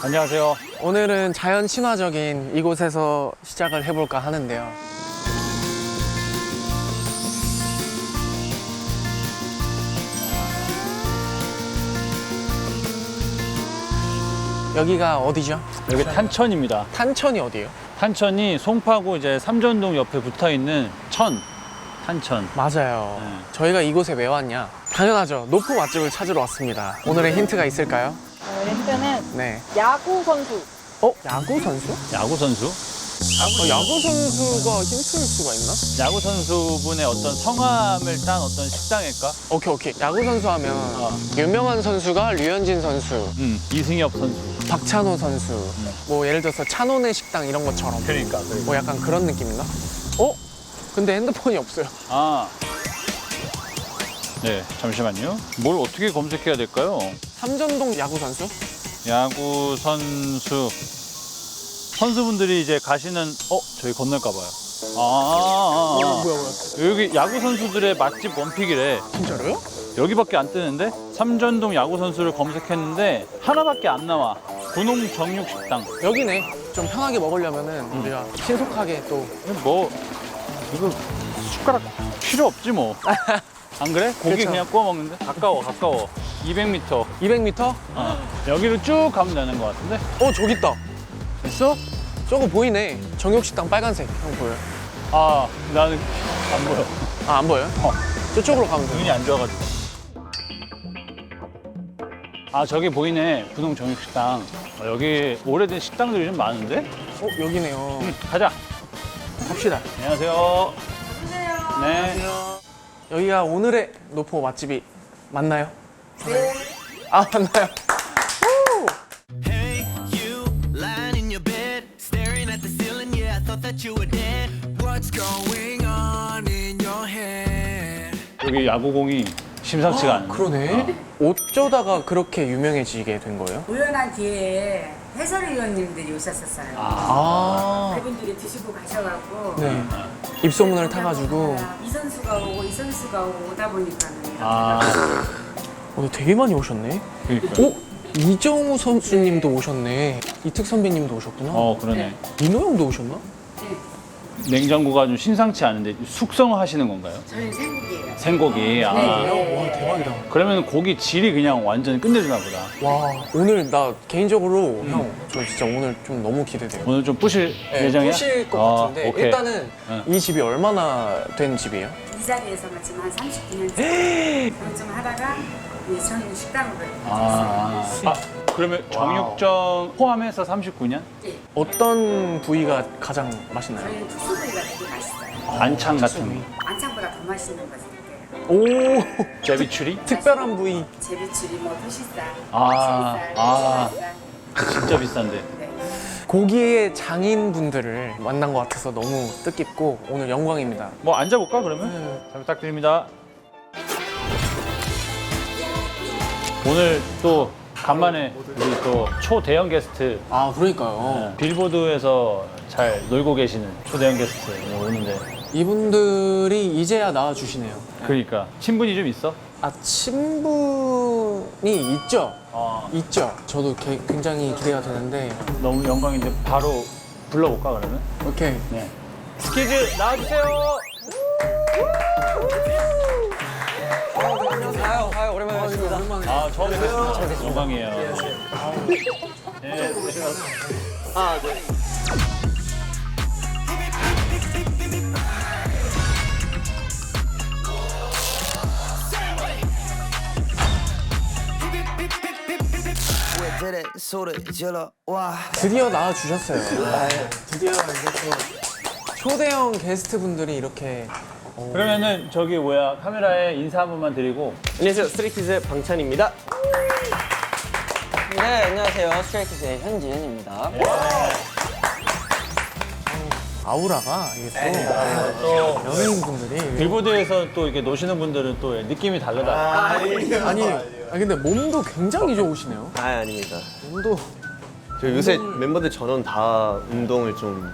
안녕하세요. 오늘은 자연 친화적인 이곳에서 시작을 해볼까 하는데요. 여기가 어디죠? 여기 탄천입니다. 탄천이 어디예요? 탄천이 송파구 이제 삼전동 옆에 붙어 있는 탄천. 맞아요. 네. 저희가 이곳에 왜 왔냐? 당연하죠. 노포 맛집을 찾으러 왔습니다. 오늘의 힌트가 있을까요? 힌트는 네. 야구 선수. 야구 선수? 야구 선수? 야구 선수가 힌트일 수가 있나? 야구 선수분의 어떤 성함을 딴 어떤 식당일까? 오케이. 야구 선수 하면 유명한 선수가 류현진 선수, 이승엽 선수. 박찬호 선수, 뭐 예를 들어서 찬호네 식당 이런 것처럼 그러니까. 뭐 약간 그런 느낌인가? 근데 핸드폰이 없어요. 네, 잠시만요. 뭘 어떻게 검색해야 될까요? 삼전동 야구 선수? 야구 선수. 선수분들이 이제 가시는, 저기 건널까 봐요. 뭐야. 여기 야구 선수들의 맛집 원픽이래. 진짜로요? 여기밖에 안 뜨는데? 삼전동 야구 선수를 검색했는데 하나밖에 안 나와. 분홍 정육식당. 여기네. 좀 편하게 먹으려면은 우리가 신속하게 또 뭐 이거 숟가락 필요 없지 뭐. 안 그래? 고기 그쵸. 그냥 구워 먹는데? 가까워. 200m. 200m? 여기로 쭉 가면 되는 것 같은데? 저기 있다. 있어? 저거 보이네. 정육식당 빨간색. 형 보여요? 나는 안 보여. 안 보여요? 저쪽으로 가면 돼요. 눈이 안 좋아가지고. 저기 보이네. 분홍 정육식당. 여기 오래된 식당들이 좀 많은데? 여기네요. 가자. 갑시다. 안녕하세요. 네. 여기가 오늘의 노포 맛집이 맞나요? 네. 맞나요? Hey, you lying in your bed, staring at the ceiling. Yeah, I thought that you were dead. What's going on in your head? 여기 야구공이 심상치가 않은데. 그러네. 어쩌다가 그렇게 유명해지게 된 거예요? 우연한 기회에 해설위원님들이 오셨었어요. 그분들이 드시고 가셔갖고 네. 입소문을 타가지고. 이 선수가 오고 이 선수가 오고 오다 보니까는 이렇게 되게 많이 오셨네. 그러니까. 이정우 선수님도 오셨네. 이특 선배님도 오셨구나. 그러네. 민호 형도 오셨나? 냉장고가 좀 심상치 않은데 숙성하시는 건가요? 저희 생국이에요. 생고기. 와, 대박이다. 그러면 고기 질이 그냥 완전 끝내주나 보다. 와, 오늘 나 개인적으로 형, 저 진짜 오늘 좀 너무 기대돼요. 오늘 좀 뿌실 예정이야? 실 것 같은데 오케이. 일단은 이 집이 얼마나 된 집이에요? 이 자리에서만 지금 한 39년째 좀 하다가 이제 저희 식당으로 들어갔어요. 그러면 정육점 포함해서 39년? 네. 어떤 부위가 가장 맛있나요? 저희 특수부위가 되게 맛있어요. 안창 같은 거. 안창보다 더 맛있는 거 드릴게요. 오, 제비추리? 특별한 부위. 제비추리, 뭐 토시살, 아, 살, 진짜 비싼데. 네. 고기의 장인분들을 만난 것 같아서 너무 뜻깊고 오늘 영광입니다. 뭐 앉아볼까 그러면? 잘 부탁드립니다. 오늘 또 간만에 우리 또 초대형 게스트 그러니까요. 빌보드에서 잘 놀고 계시는 초대형 게스트 오는데 이분들이 이제야 나와주시네요. 그러니까 친분이 좀 있어? 친분이 있죠? 있죠. 저도 굉장히 기대가 되는데. 너무 영광인데 바로 불러볼까 그러면? 오케이. 네. 스키즈 나와주세요. 안녕하세요. 오랜만에 뵙습니다. 처음 뵙겠습니다. 영광이에요. 네. Did it, 소리 질러, 와. 드디어 나와주셨어요. 드디어 이제 또 초대형 게스트분들이 이렇게. 그러면은 저기 뭐야 카메라에 인사 한 번만 드리고. 안녕하세요, 스트레이키즈의 방찬입니다. 네, 안녕하세요, 스트레이키즈의 현지현입니다. 아우라가 이게 또 연예인분들이. 빌보드에서 또 이렇게 노시는 분들은 또 느낌이 다르다. 아니 근데 몸도 굉장히 좋으시네요. 아닙니다. 몸도. 저 요새 멤버들 전원 다 운동을 좀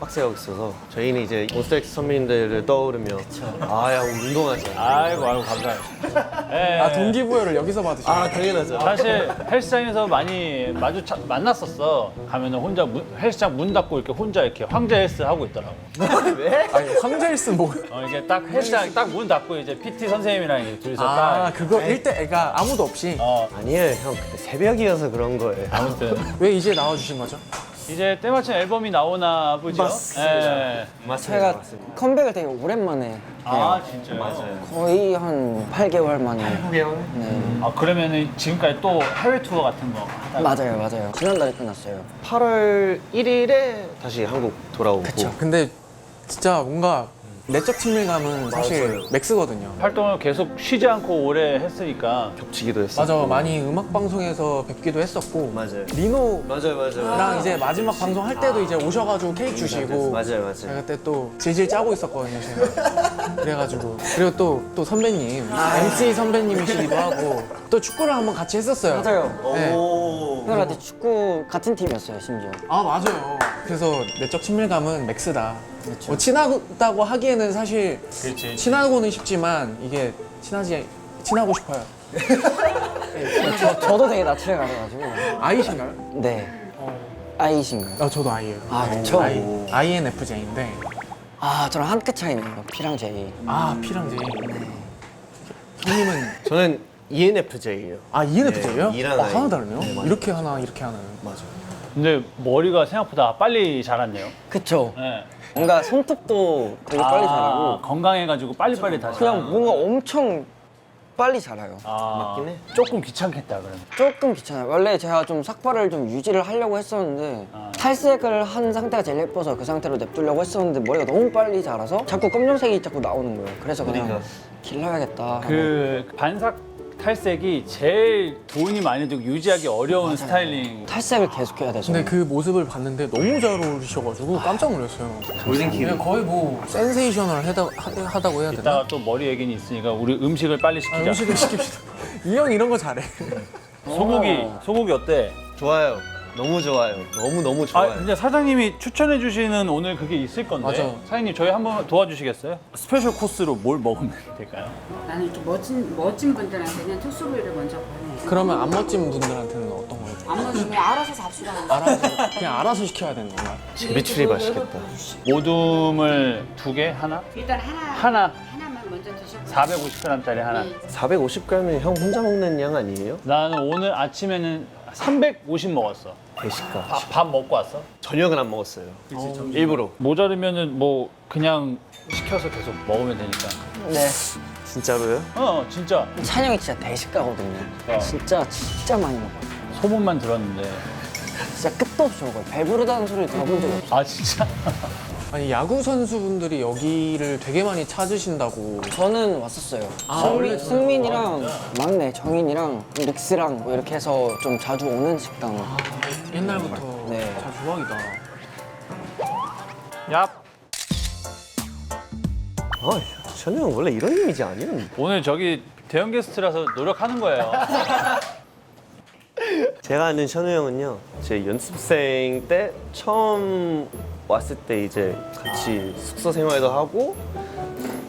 빡세하고 있어서 저희는 이제 몬스타엑스 선배님들을 떠오르며 아야 운동하자. 아이고 감사해요. 예. 아 동기부여를 여기서 받으시네. 아 당연하죠. 사실 헬스장에서 많이 만났었어. 가면은 혼자 헬스장 문 닫고 이렇게 혼자 이렇게 황제 헬스 하고 있더라고. 아니 황제일스 뭐? 이게 딱 헬스장 딱 문 닫고 이제 PT 선생님이랑 이렇게 둘이서 아 딱. 그거 1대가 아무도 없이. 아니에요 형 그때 새벽이어서 그런 거예요. 아무튼 왜 이제 나와주신 거죠? 이제 때마침 앨범이 나오나 보죠. 예. 제가 컴백을 되게 오랜만에 아 진짜요? 맞아요. 거의 한 8개월 만에 9개월? 네. 아 그러면은 지금까지 또 해외 투어 같은 거 하다가 맞아요. 지난달에 끝났어요. 8월 1일에 다시 한국 돌아오고. 그쵸. 근데 진짜 뭔가 내적 친밀감은 사실 맞아요. 맥스거든요. 활동을 계속 쉬지 않고 오래 했으니까 겹치기도 했었고. 맞아, 많이 음악 방송에서 뵙기도 했었고. 맞아요. 리노랑 맞아요. 이제 마지막 방송 할 때도 이제 오셔가지고 케이크 주시고. 맞아요. 제가 그때 또 질질 짜고 있었거든요, 제가. 그래가지고. 그리고 또 선배님, MC 선배님이시기도 하고. 또 축구를 한번 같이 했었어요. 맞아요. 네. 형한테 축구 같은 팀이었어요, 심지어. 아, 맞아요. 그래서 내적 친밀감은 맥스다. 그렇죠. 뭐 친하다고 하기에는 사실 그렇지. 친하고는 싶지만 이게 친하고 싶어요. 저도 되게 낯을 가려가지고. 아이신가요? 네. 아이신가요? 저도 아이예요. 아, 그쵸? INFJ인데. 아, 저랑 한 끗 차이네요. P랑 J. 아, P랑 J. 형님은 저는 ENFJ예요. ENFJ예요? 네, E랑 하나 I. 다르네요. 네, 맞아요. 이렇게 하나, 이렇게 하나는. 맞아요. 근데 머리가 생각보다 빨리 자랐네요. 그쵸? 네. 뭔가 손톱도 되게 빨리 자라고. 건강해가지고 빨리빨리 다 그냥 자라는 뭔가 엄청 빨리 자라요. 맞긴 해. 조금 귀찮겠다 그러면. 조금 귀찮아요. 원래 제가 좀 삭발을 좀 유지를 하려고 했었는데 탈색을 한 상태가 제일 예뻐서 그 상태로 냅두려고 했었는데 머리가 너무 빨리 자라서 자꾸 검정색이 자꾸 나오는 거예요. 그래서 그냥 길러야겠다 하고. 그 반삭 탈색이 제일 돈이 많이 들고 유지하기 어려운 스타일링. 탈색을 계속해야 돼서. 근데 그 모습을 봤는데 너무 잘 어울리셔가지고 깜짝 놀랐어요. 골든키드. 그냥 거의 뭐 센세이셔널 하다고 해야 되나? 이따가 또 머리 얘기는 있으니까 우리 음식을 빨리 시키자. 음식을 시킵시다. 이 형 이런 거 잘해. 소고기 어때? 좋아요. 너무 좋아요. 너무 아 좋아요. 근데 사장님이 추천해 주시는 오늘 그게 있을 건데. 맞아. 사장님 저희 한번 도와주시겠어요? 스페셜 코스로 뭘 먹으면 될까요? 나는 이렇게 멋진 분들한테는 특수부위를 먼저 보내. 그러면 안 멋진 분들한테는 어떤 거예요? 안 멋지면 알아서 잡수라. 그냥 알아서 시켜야 되는 건가요? 제비추리 맛있겠다. 모둠을 2개? 하나? 일단 하나만 먼저 드셔보세요. 450g짜리 하나. 450g이면 형 혼자 먹는 양 아니에요? 나는 오늘 아침에는 350 먹었어. 대식가. 밥 먹고 왔어? 저녁은 안 먹었어요. 일부러. 모자르면은 뭐 그냥 시켜서 계속 먹으면 되니까. 네. 진짜로요? 진짜 찬영이 진짜 대식가거든요. 진짜 많이 먹어요. 소문만 들었는데. 진짜 끝도 없이 먹어요. 배부르다는 소리를 들어본 적이 없어요. 아 진짜? 아니 야구 선수분들이 여기를 되게 많이 찾으신다고. 저는 왔었어요. 원래 승민이랑 막내 정인이랑 릭스랑 뭐 이렇게 해서 좀 자주 오는 식당. 옛날부터 네. 잘 좋아하기다. 야 션우 형 원래 이런 이미지 아니었는데. 오늘 저기 대형 게스트라서 노력하는 거예요. 제가 아는 션우 형은요, 제 연습생 때 처음 왔을 때 이제 같이 숙소 생활도 하고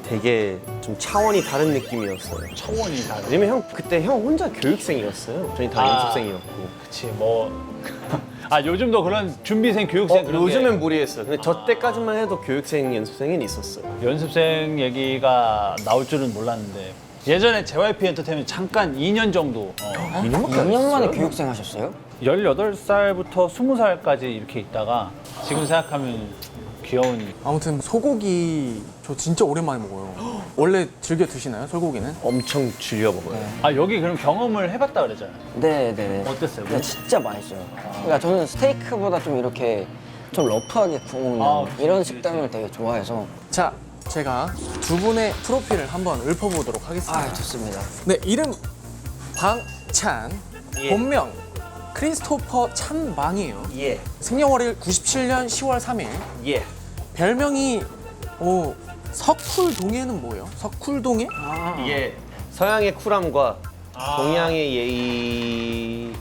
되게 좀 차원이 다른 느낌이었어요. 차원이 다르. 왜냐면 형 그때 형 혼자 교육생이었어요. 저희 다 연습생이었고. 그치 뭐. 아 요즘도 그런 준비생, 교육생 그런 요즘엔 무리했어요. 근데 저 때까지만 해도 교육생, 연습생은 있었어요. 연습생 얘기가 나올 줄은 몰랐는데 예전에 JYP 엔터테인먼트 잠깐 2년 정도 2년 만에 교육생 하셨어요? 18살부터 20살까지 이렇게 있다가 지금 생각하면 귀여운. 아무튼 소고기 저 진짜 오랜만에 먹어요. 원래 즐겨 드시나요, 소고기는? 엄청 즐겨 먹어요. 아 여기 그럼 경험을 해봤다 그랬잖아요. 네네. 어땠어요? 근데 진짜 맛있어요. 그러니까 저는 스테이크보다 좀 이렇게 좀 러프하게 구우는 그치, 이런 그치, 식당을 되게 좋아해서. 자, 제가 두 분의 프로필을 한번 읊어보도록 하겠습니다. 아, 좋습니다. 네, 이름 방찬, 본명 크리스토퍼 찬망이에요. 예. 생년월일 97년 10월 3일. 예. 별명이 석쿨동해는 뭐예요? 석쿨동해? 이게 서양의 쿨함과 동양의 예의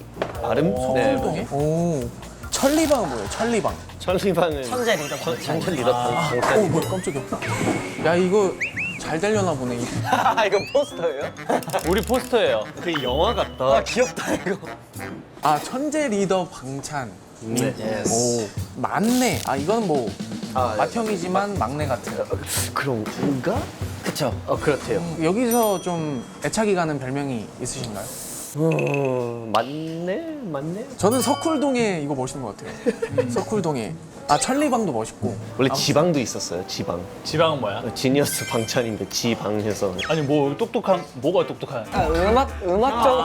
발음? 석쿨동해? 오. 천리방은 뭐예요? 천리방. 천리방은 천재 리더 천재 리더 오 방찬. 뭐야 깜짝이야. 야 이거 잘 되려나 보네. 이거 포스터예요? 우리 포스터예요. 그 영화 같다. 귀엽다 이거. 아 천재 리더 방찬. 네. 오 막내. 아 이거는 뭐 아, 맏형이지만 막내 같은. 그런가? 그쵸. 그렇대요. 여기서 좀 애착이 가는 별명이 있으신가요? 맞네. 저는 석굴동에 이거 멋있는 것 같아요. 석굴동에. 아 천리방도 멋있고. 원래 지방도 있었어요. 지방. 지방은 뭐야? 지니어스 방찬인데 지방해서. 아니 뭐 똑똑한 뭐가 똑똑한? 음악적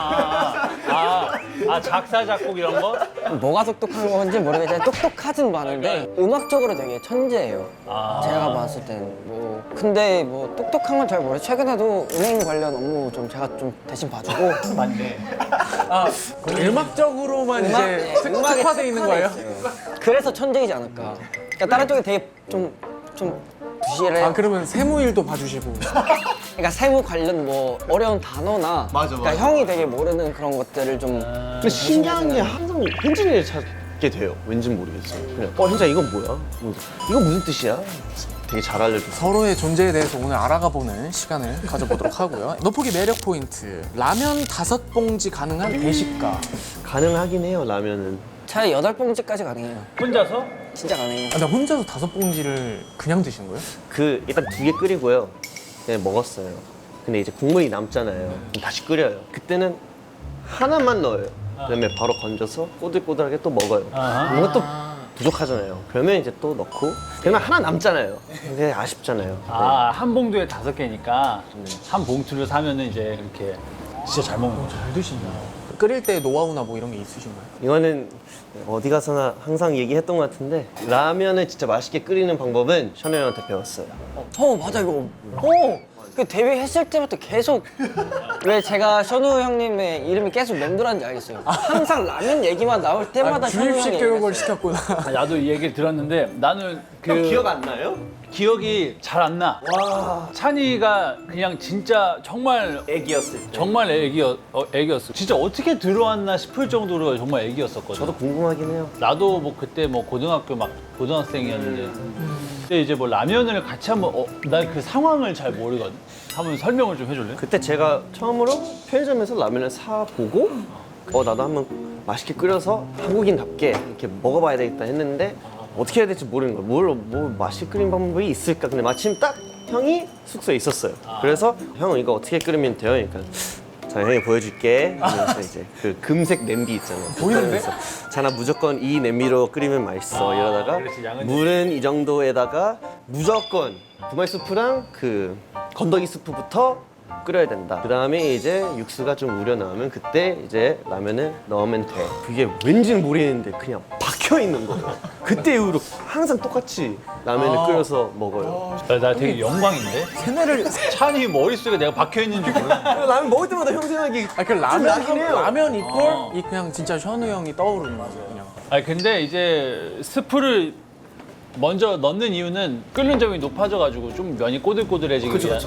작사 작곡 이런 거? 뭐가 똑똑한 건지 모르겠지만 똑똑하진 많은데 음악적으로 되게 천재예요. 아. 제가 봤을 때는 뭐 근데 뭐 똑똑한 건 잘 모르겠어요. 최근에도 은행 관련 업무 좀 제가 좀 대신 봐주고 맞네. 아 그럼 음악적으로만 이제 특화돼 있는 거예요? 그래서 천재이지 않을까. 그러니까 다른 쪽에 되게 좀 부실해요. 아 그러면 세무일도 봐주시고. 그러니까 세무 관련 뭐 어려운 단어나 그러니까 형이 되게 모르는 그런 것들을 좀 근데 신기한 게 항상 현진이를 찾게 돼요. 왠지 모르겠어요. 그냥 현진아 이건 뭐야? 이거 무슨 뜻이야? 되게 잘 알려줘. 서로의 존재에 대해서 오늘 알아가보는 시간을 가져보도록 하고요. 노포기 매력 포인트. 라면 5봉지 가능한 배식가. 가능하긴 해요. 라면은. 차라리 8봉지까지 가능해요. 혼자서? 진짜 가능해요. 아, 나 혼자서 5봉지를 그냥 드시는 거예요? 그 일단 2개 끓이고요. 그냥 먹었어요. 근데 이제 국물이 남잖아요. 그럼 다시 끓여요. 그때는 하나만 넣어요. 그다음에 바로 건져서 꼬들꼬들하게 또 먹어요. 아하. 뭔가 또 부족하잖아요. 그러면 이제 또 넣고 그러면 하나 남잖아요. 근데 아쉽잖아요. 한 봉투에 5개니까 한 봉투를 사면은 이제 이렇게 진짜 잘 먹는 거죠. 잘 드신다. 끓일 때 노하우나 뭐 이런 게 있으신가요? 이거는 어디 가서나 항상 얘기했던 것 같은데 라면을 진짜 맛있게 끓이는 방법은 션우 형한테 배웠어요. 맞아 이거. 그 데뷔했을 때부터 계속 왜 제가 션우 형님의 이름이 계속 맴돌았는지 알겠어요. 항상 라면 얘기만 나올 때마다 션우 주입식 형이 교육을 얘기했어요. 시켰구나. 나도 이 얘기를 들었는데 나는 형 기억 안 나요? 기억이 잘 안 나. 찬이가 그냥 진짜 정말 애기였을 때. 정말 애기였어. 진짜 어떻게 들어왔나 싶을 정도로 정말 애기였었거든. 저도 궁금하긴 해요. 나도 뭐 그때 뭐 고등학교 막 고등학생이었는데 근데 이제 뭐 라면을 같이 한번 난 그 상황을 잘 모르거든. 한번 설명을 좀 해줄래? 그때 제가 처음으로 편의점에서 라면을 사 보고 나도 한번 맛있게 끓여서 한국인답게 이렇게 먹어봐야 되겠다 했는데 어떻게 해야 될지 모르는 거야. 뭘 맛있게 끓이는 방법이 있을까? 근데 마침 딱 형이 숙소에 있었어요. 그래서 형 이거 어떻게 끓이면 돼요? 그러니까 자 형이 보여줄게. 그래서 이제 그 금색 냄비 있잖아. 보이는데? 자나 무조건 이 냄비로 끓이면 맛있어. 이러다가 그렇지, 양은 물은 이 정도에다가 무조건 두말 스프랑 그 건더기 스프부터 끓여야 된다. 그 다음에 이제 육수가 좀 우려나오면 그때 이제 라면을 넣으면 돼. 그게 왠지는 모르겠는데 그냥 박혀 있는 거예요. 그때 이후로 항상 똑같이 라면을 끓여서 먹어요. 나 되게 영광인데? 세뇌를. 찬이 머릿속에 내가 박혀 있는 줄 몰라. 라면 먹을 때마다 형 생각이 아, 그 라면, 나긴 해요. 라면 이꼴 이 그냥 진짜 션우 형이 떠오르는 거죠, 그냥. 아니 근데 이제 스프를 먼저 넣는 이유는 끓는 점이 높아져가지고 좀 면이 꼬들꼬들해지기 위한.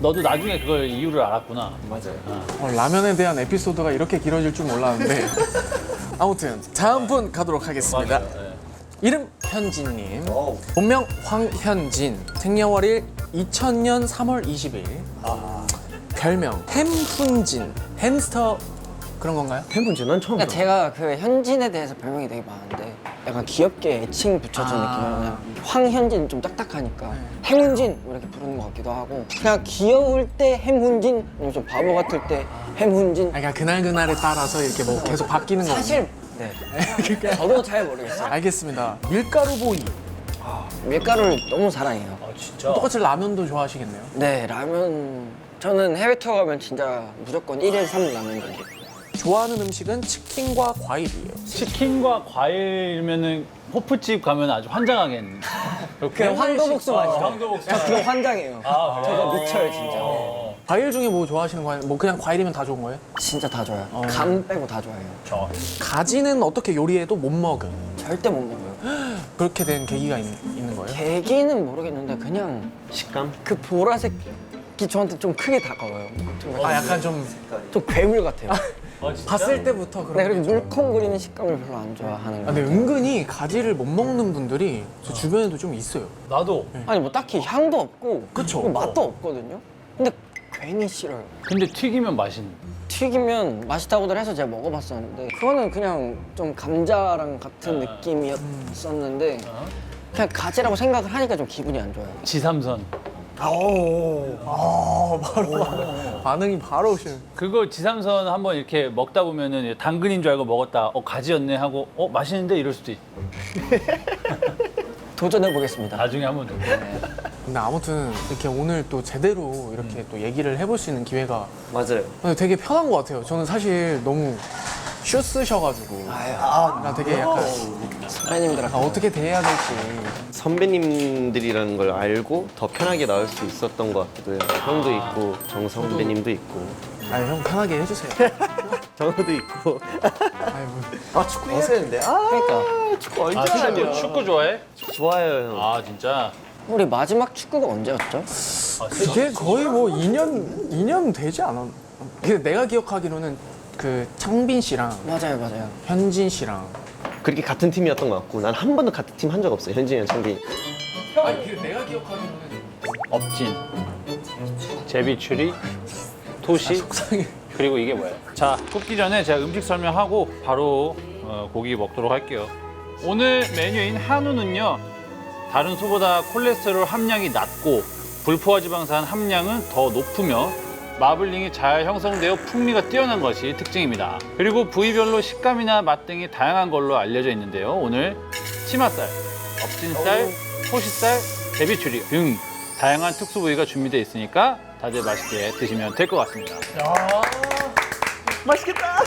너도 나중에 그걸 이유를 알았구나. 라면에 대한 에피소드가 이렇게 길어질 줄 몰랐는데. 아무튼 다음 분 가도록 하겠습니다. 이름 현진님, 본명 황현진, 생년월일 2000년 3월 20일. 별명 햄훈진, 햄스터 그런 건가요? 팬분지 난 처음 그러니까 제가 그 현진에 대해서 별명이 되게 많은데 약간 귀엽게 애칭 붙여준 느낌이에요. 그냥 황현진 좀 딱딱하니까 햄훈진 이렇게 부르는 것 같기도 하고 그냥 귀여울 때 햄훈진 아니면 좀 바보 같을 때 햄훈진 그러니까 그날그날에 따라서 이렇게 뭐 계속 바뀌는 거죠. 사실 네 저도 잘 모르겠어요. 알겠습니다. 밀가루 보이. 밀가루를 너무 사랑해요. 진짜? 똑같이 라면도 좋아하시겠네요. 네 라면 저는 해외 투어 가면 진짜 무조건 1일 3일 라면 정도. 좋아하는 음식은 치킨과 과일이에요. 치킨과 과일이면은 호프집 가면 아주 환장하겠네. 그냥 황도복숭 아시죠? 황도복숭. 저 그거 환장해요. 아, 그래? 저거 미쳐요 진짜. 과일 중에 뭐 좋아하시는 과일? 뭐 그냥 과일이면 다 좋은 거예요? 진짜 다 좋아요. 감 빼고 다 좋아해요. 가지는 어떻게 요리해도 못 먹음. 절대 못 먹어요. 그렇게 된 계기가 있는 거예요? 계기는 모르겠는데 그냥 식감? 그 보라색 특히 저한테 좀 크게 다가와요. 아 약간 좀 좀 괴물 같아요. 봤을 때부터 그런. 네, 그리고 물컹거리는 식감을 별로 안 좋아하는 아, 거 근데 같아요. 은근히 가지를 못 먹는 분들이 저 주변에도 좀 있어요. 나도. 아니 뭐 딱히 향도 없고 그쵸. 그리고 맛도 없거든요. 근데 괜히 싫어요. 근데 튀기면 맛있는. 튀기면 맛있다고들 해서 제가 먹어봤었는데 그거는 그냥 좀 감자랑 같은 느낌이었었는데 그냥 가지라고 생각을 하니까 좀 기분이 안 좋아요. 지삼선. 반응이 바로 오시는. 그거 지삼선 한번 이렇게 먹다 보면은 당근인 줄 알고 먹었다. 가지였네 하고 맛있는데 이럴 수도 있. 도전해 보겠습니다. 나중에 한번 더. 근데 아무튼 이렇게 오늘 또 제대로 이렇게 또 얘기를 해볼 수 있는 기회가 맞아요. 근데 되게 편한 것 같아요. 저는 사실 너무 쇼쓰셔가지고 나 되게 약간 선배님들하고 어떻게 대해야 될지. 선배님들이라는 걸 알고 더 편하게 나올 수 있었던 것 같기도 해요. 형도 있고 정 선배님도 있고 형 편하게 해주세요. 정우도 있고. 아이고. 축구 해야 되는데. 그러니까 축구 언제 하냐. 축구 좋아해? 좋아요 형. 아 진짜. 우리 마지막 축구가 언제였죠? 이게 거의 뭐 2년 되지 않았나? 근데 내가 기억하기로는 그 창빈 씨랑 맞아요. 현진 씨랑 그렇게 같은 팀이었던 것 같고 난 한 번도 같은 팀 한 적 없어요. 현진이랑 창빈이. 아니 근데 내가 기억하기로는 업진, 제비추리, 토시. 속상해. 그리고 이게 뭐예요? 자, 굽기 전에 제가 음식 설명하고 바로 고기 먹도록 할게요. 오늘 메뉴인 한우는요, 다른 소보다 콜레스테롤 함량이 낮고 불포화 지방산 함량은 더 높으며 마블링이 잘 형성되어 풍미가 뛰어난 것이 특징입니다. 그리고 부위별로 식감이나 맛 등이 다양한 걸로 알려져 있는데요. 오늘 치맛살, 업진살, 토시살, 제비추리 등 다양한 특수 부위가 준비되어 있으니까 다들 맛있게 드시면 될 것 같습니다. 맛있겠다.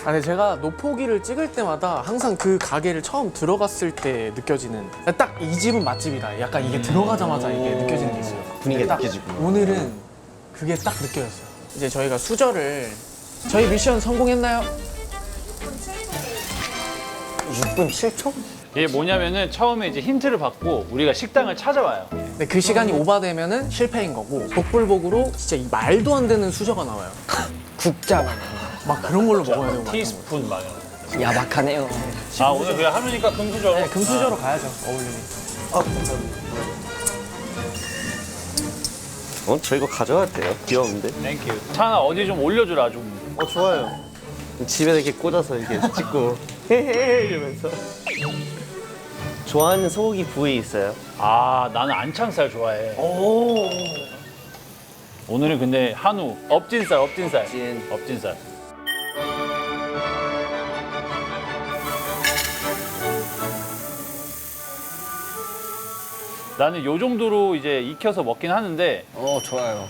아니 제가 노포기를 찍을 때마다 항상 그 가게를 처음 들어갔을 때 느껴지는 딱 이 집은 맛집이다. 약간 이게 들어가자마자 이게 느껴지는 게 있어요. 분위기가 딱 느껴지구나. 오늘은 그게 딱 느껴졌어요. 이제 저희가 수저를 저희 미션 성공했나요? 6분 7초? 이게 뭐냐면은 처음에 이제 힌트를 받고 우리가 식당을 찾아와요. 근데 그 시간이 오바되면은 실패인 거고 복불복으로 진짜 이 말도 안 되는 수저가 나와요. 국자 막 그런 걸로 먹어야 되고 막 티스푼 막 이런 거. 야박하네요. 아 오늘 그냥 하루니까 금수저. 네, 금수저로 가야죠. 어울리니까. 저 이거 가져가도 돼요? 귀여운데? 땡큐. 차나 어디 좀 올려주라 좀. 좋아요. 집에 이렇게 꽂아서 이렇게 찍고 헤헤 이러면서. 좋아하는 소고기 부위 있어요? 아 나는 안창살 좋아해. 오늘은 근데 한우 업진살. 업진살. 나는 요 정도로 이제 익혀서 먹긴 하는데 좋아요.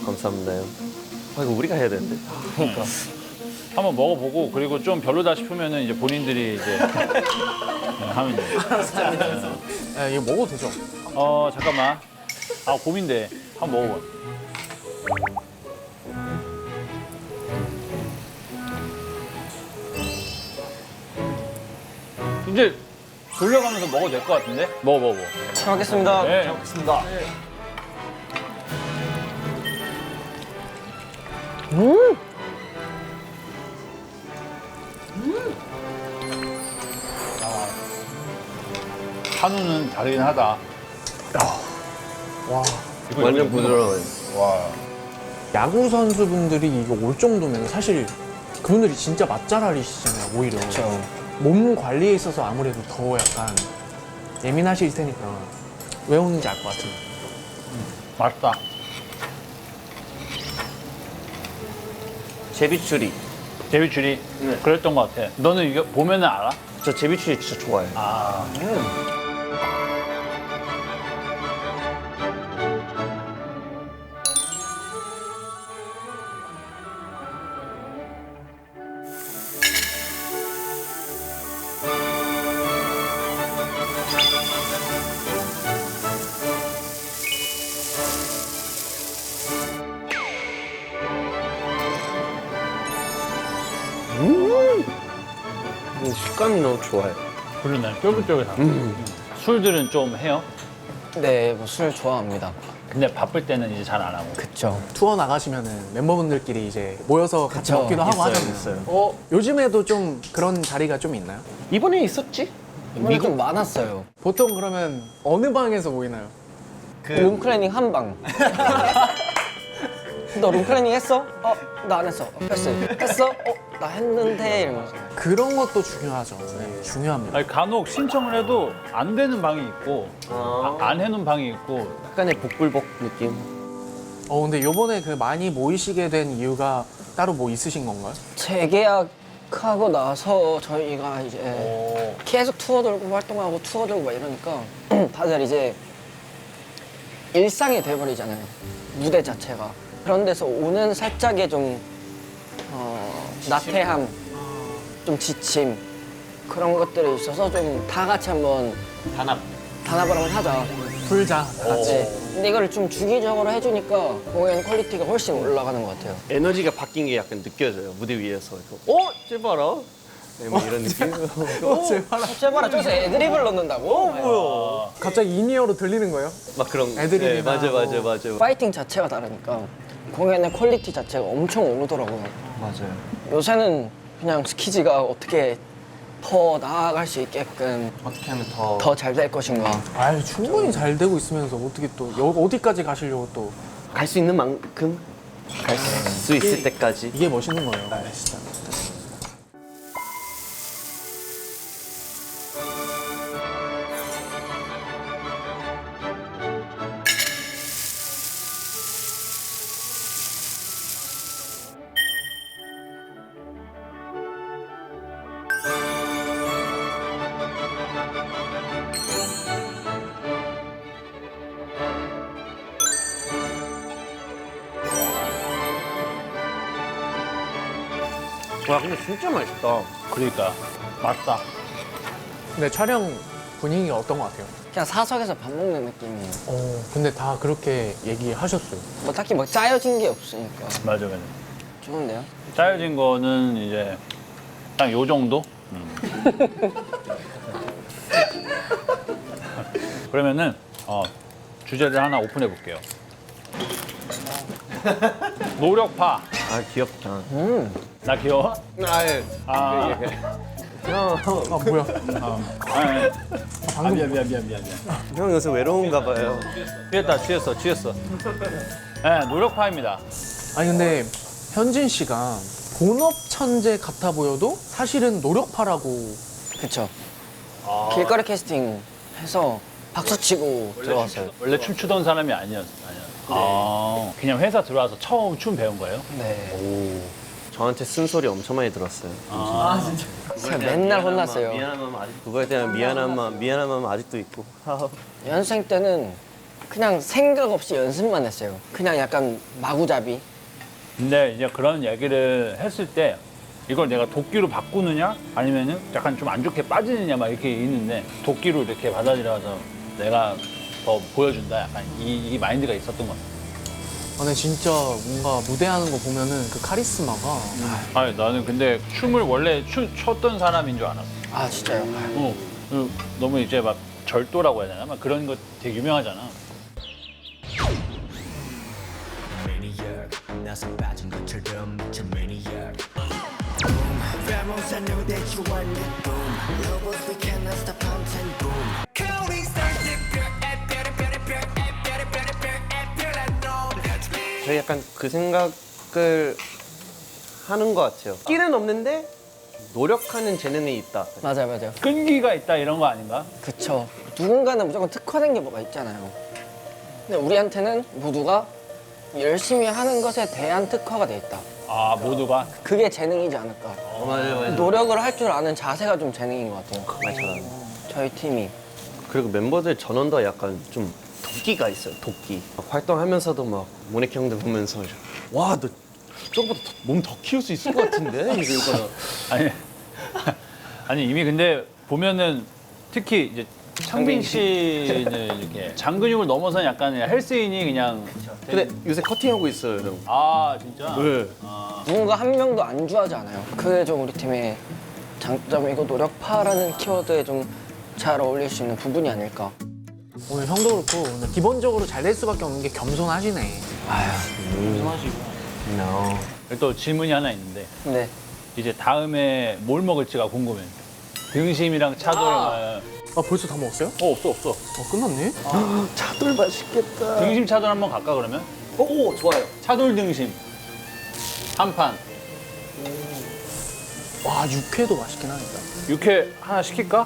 감사합니다. 형. 이거 우리가 해야 되는데. 한번 먹어보고 그리고 좀 별로다 싶으면은 이제 본인들이 이제 하면 돼. 이거 먹어도 되죠? 잠깐만. 아 고민돼. 한번 먹어봐. 이제 돌려가면서 먹어도 될 것 같은데? 먹어. 잘 먹겠습니다. 네. 먹겠습니다. 한우는 다르긴 하다. 와. 완전 부드러워요. 야구 선수분들이 이거 올 정도면 사실 그분들이 진짜 맛잘알이시잖아요. 오히려. 그렇죠. 몸 관리에 있어서 아무래도 더 약간 예민하실 테니까 왜 오는지 알 것 같은. 맛있다. 제비추리. 제비추리. 그랬던 것 같아. 너는 이거 보면은 알아? 저 제비추리 진짜 좋아해요. 식감이 너무 좋아요. 그러네. 쫄깃쫄깃하고. 술들은 좀 해요? 네, 뭐 술 좋아합니다. 근데 바쁠 때는 이제 잘 안 하고. 그쵸. 투어 나가시면은 멤버분들끼리 이제 모여서 같이 그쵸. 먹기도 하고 있어요, 하잖아요. 있어요. 요즘에도 좀 그런 자리가 좀 있나요? 이번에 있었지? 이번에 좀 많았어요. 보통 그러면 어느 방에서 모이나요? 룸클리닝 한 방. 너 룸클리닝 했어? 나 안 했어. 했어. 했어? 나 했는데 이러면서. 그런 것도 중요하죠. 네, 중요합니다. 아니, 간혹 신청을 해도 안 되는 방이 있고 안 해놓은 방이 있고. 약간의 복불복 느낌. 근데 요번에 그 많이 모이시게 된 이유가 따로 뭐 있으신 건가요? 재계약하고 나서 저희가 이제 계속 투어 돌고 활동하고 투어 돌고 막 이러니까 다들 이제 일상이 돼버리잖아요. 무대 자체가. 그런 데서 오는 살짝의 좀 나태함, 좀 지침 그런 것들이 있어서 좀 다 같이 한번 단합을 한번 하자. 풀자, 다 같이. 네. 근데 이거를 좀 주기적으로 해주니까 공연 퀄리티가 훨씬 올라가는 것 같아요. 에너지가 바뀐 게 약간 느껴져요. 무대 위에서. 제발아. 네, 뭐 이런 느낌? 제발. 제발 저기서 애드립을 넣는다고? 뭐야? 갑자기 인이어로 들리는 거예요? 막 그런. 애드립이나 네, 맞아. 파이팅 자체가 다르니까 공연의 퀄리티 자체가 엄청 오르더라고요. 맞아요. 요새는 그냥 스키즈가 어떻게 더 나아갈 수 있게끔 어떻게 하면 더. 더 잘 될 것인가. 아유, 충분히 잘 되고 있으면서 어떻게 또 어디까지 가시려고 또 갈 수 있는 만큼 갈 수 있을 때까지. 이게 멋있는 거예요. 진짜. 와, 근데 진짜 맛있다. 그러니까 맞다. 근데 촬영 분위기가 어떤 것 같아요? 그냥 사석에서 밥 먹는 느낌이에요. 근데 다 그렇게 얘기하셨어요. 뭐 딱히 뭐 짜여진 게 없으니까 맞아. 좋은데요? 짜여진 거는 이제 딱 요 정도? 그러면은 주제를 하나 오픈해 볼게요. 노력파. 아, 귀엽다. 나 귀여워? 아예. 아, 아, 뭐야. 미안. 형 요새 외로운가 봐요. 취했어. 네, 노력파입니다. 아니, 근데 현진 씨가 본업 천재 같아 보여도 사실은 노력파라고. 그쵸. 길거리 캐스팅 해서 박수 치고 들어왔어요. 원래 춤추던 사람이 아니었어. 그냥 회사 들어와서 처음 춤 배운 거예요? 네. 저한테 쓴소리 엄청 많이 들었어요. 제가 맨날 혼났어요. 미안한 마음 아직 그거에 대한 미안한 마음 아직도 있고. 연습생 때는 그냥 생각 없이 연습만 했어요. 그냥 약간 마구잡이. 근데 이제 그런 얘기를 했을 때 이걸 내가 도끼로 바꾸느냐 아니면은 약간 좀 안 좋게 빠지느냐 막 이렇게 있는데 도끼로 이렇게 받아들여서 내가 더 보여준다 약간 이 마인드가 있었던 것 같아요. 근데 진짜 뭔가 무대하는 거 보면은 그 카리스마가. 아니 나는 근데 춤을 원래 췄던 사람인 줄 알았어. 아 진짜요? 너무 이제 막 절도라고 해야 되나? 막 그런 거 되게 유명하잖아. Pharaohs, I know that you want it, boom. Lobos, we cannot stop fountain, boom. Counting stars, 저희 약간 그 생각을 하는 것 같아요. 끼는 없는데 노력하는 재능이 있다. 맞아요. 끈기가 있다 이런 거 아닌가? 그쵸. 누군가는 무조건 특화된 게 뭐가 있잖아요. 근데 우리한테는 모두가 열심히 하는 것에 대한 특화가 돼 있다. 아 모두가? 그게 재능이지 않을까. 맞아요. 노력을 할 줄 아는 자세가 좀 재능인 것 같아요. 맞아요. 저희 팀이. 그리고 멤버들 전원도 약간 좀 도끼가 있어요. 도끼. 활동하면서도 막 모네키 형들 보면서 와, 너 저거보다 몸 더 키울 수 있을 것 같은데? 이거 아니 이미 근데 보면은 특히 이제 창빈 씨는 이렇게 장근육을 넘어서 약간 헬스인이 그냥 근데 요새 커팅하고 있어요, 형. 아 진짜? 네. 누군가 한 명도 안주하지 않아요. 그게 좀 우리 팀의 장점이고 노력파라는 키워드에 좀 잘 어울릴 수 있는 부분이 아닐까. 오늘 형도 그렇고 오늘 기본적으로 잘 될 수밖에 없는 게 겸손하시네. No. 또 질문이 하나 있는데 네. 이제 다음에 뭘 먹을지가 궁금해. 등심이랑 차돌. 아 벌써 다 먹었어요? 없어. 끝났네? 차돌 맛있겠다. 등심 차돌 한번 갈까 그러면? 오, 좋아요. 차돌 등심 한 판. 와 육회도 맛있긴 하겠다. 육회 하나 시킬까?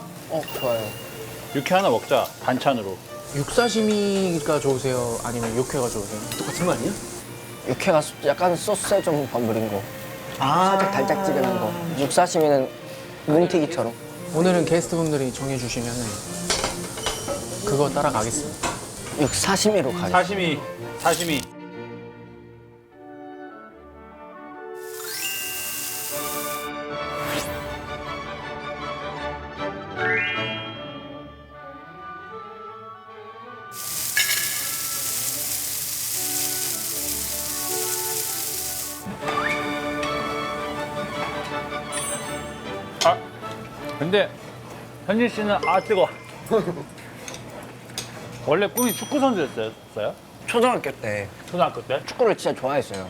좋아요. 육회 하나 먹자 반찬으로. 육사시미가 좋으세요? 아니면 육회가 좋으세요? 똑같은 거 아니야? 육회가 약간 소스에 좀 버무린 거. 살짝 달짝지근한 거. 육사시미는 뭉티기처럼. 오늘은 게스트분들이 정해주시면은 그거 따라가겠습니다. 육사시미로 가요. 사시미. 아, 근데 현진 씨는 뜨거. 원래 꿈이 축구 선수였어요? 초등학교 때 초등학교 때? 축구를 진짜 좋아했어요.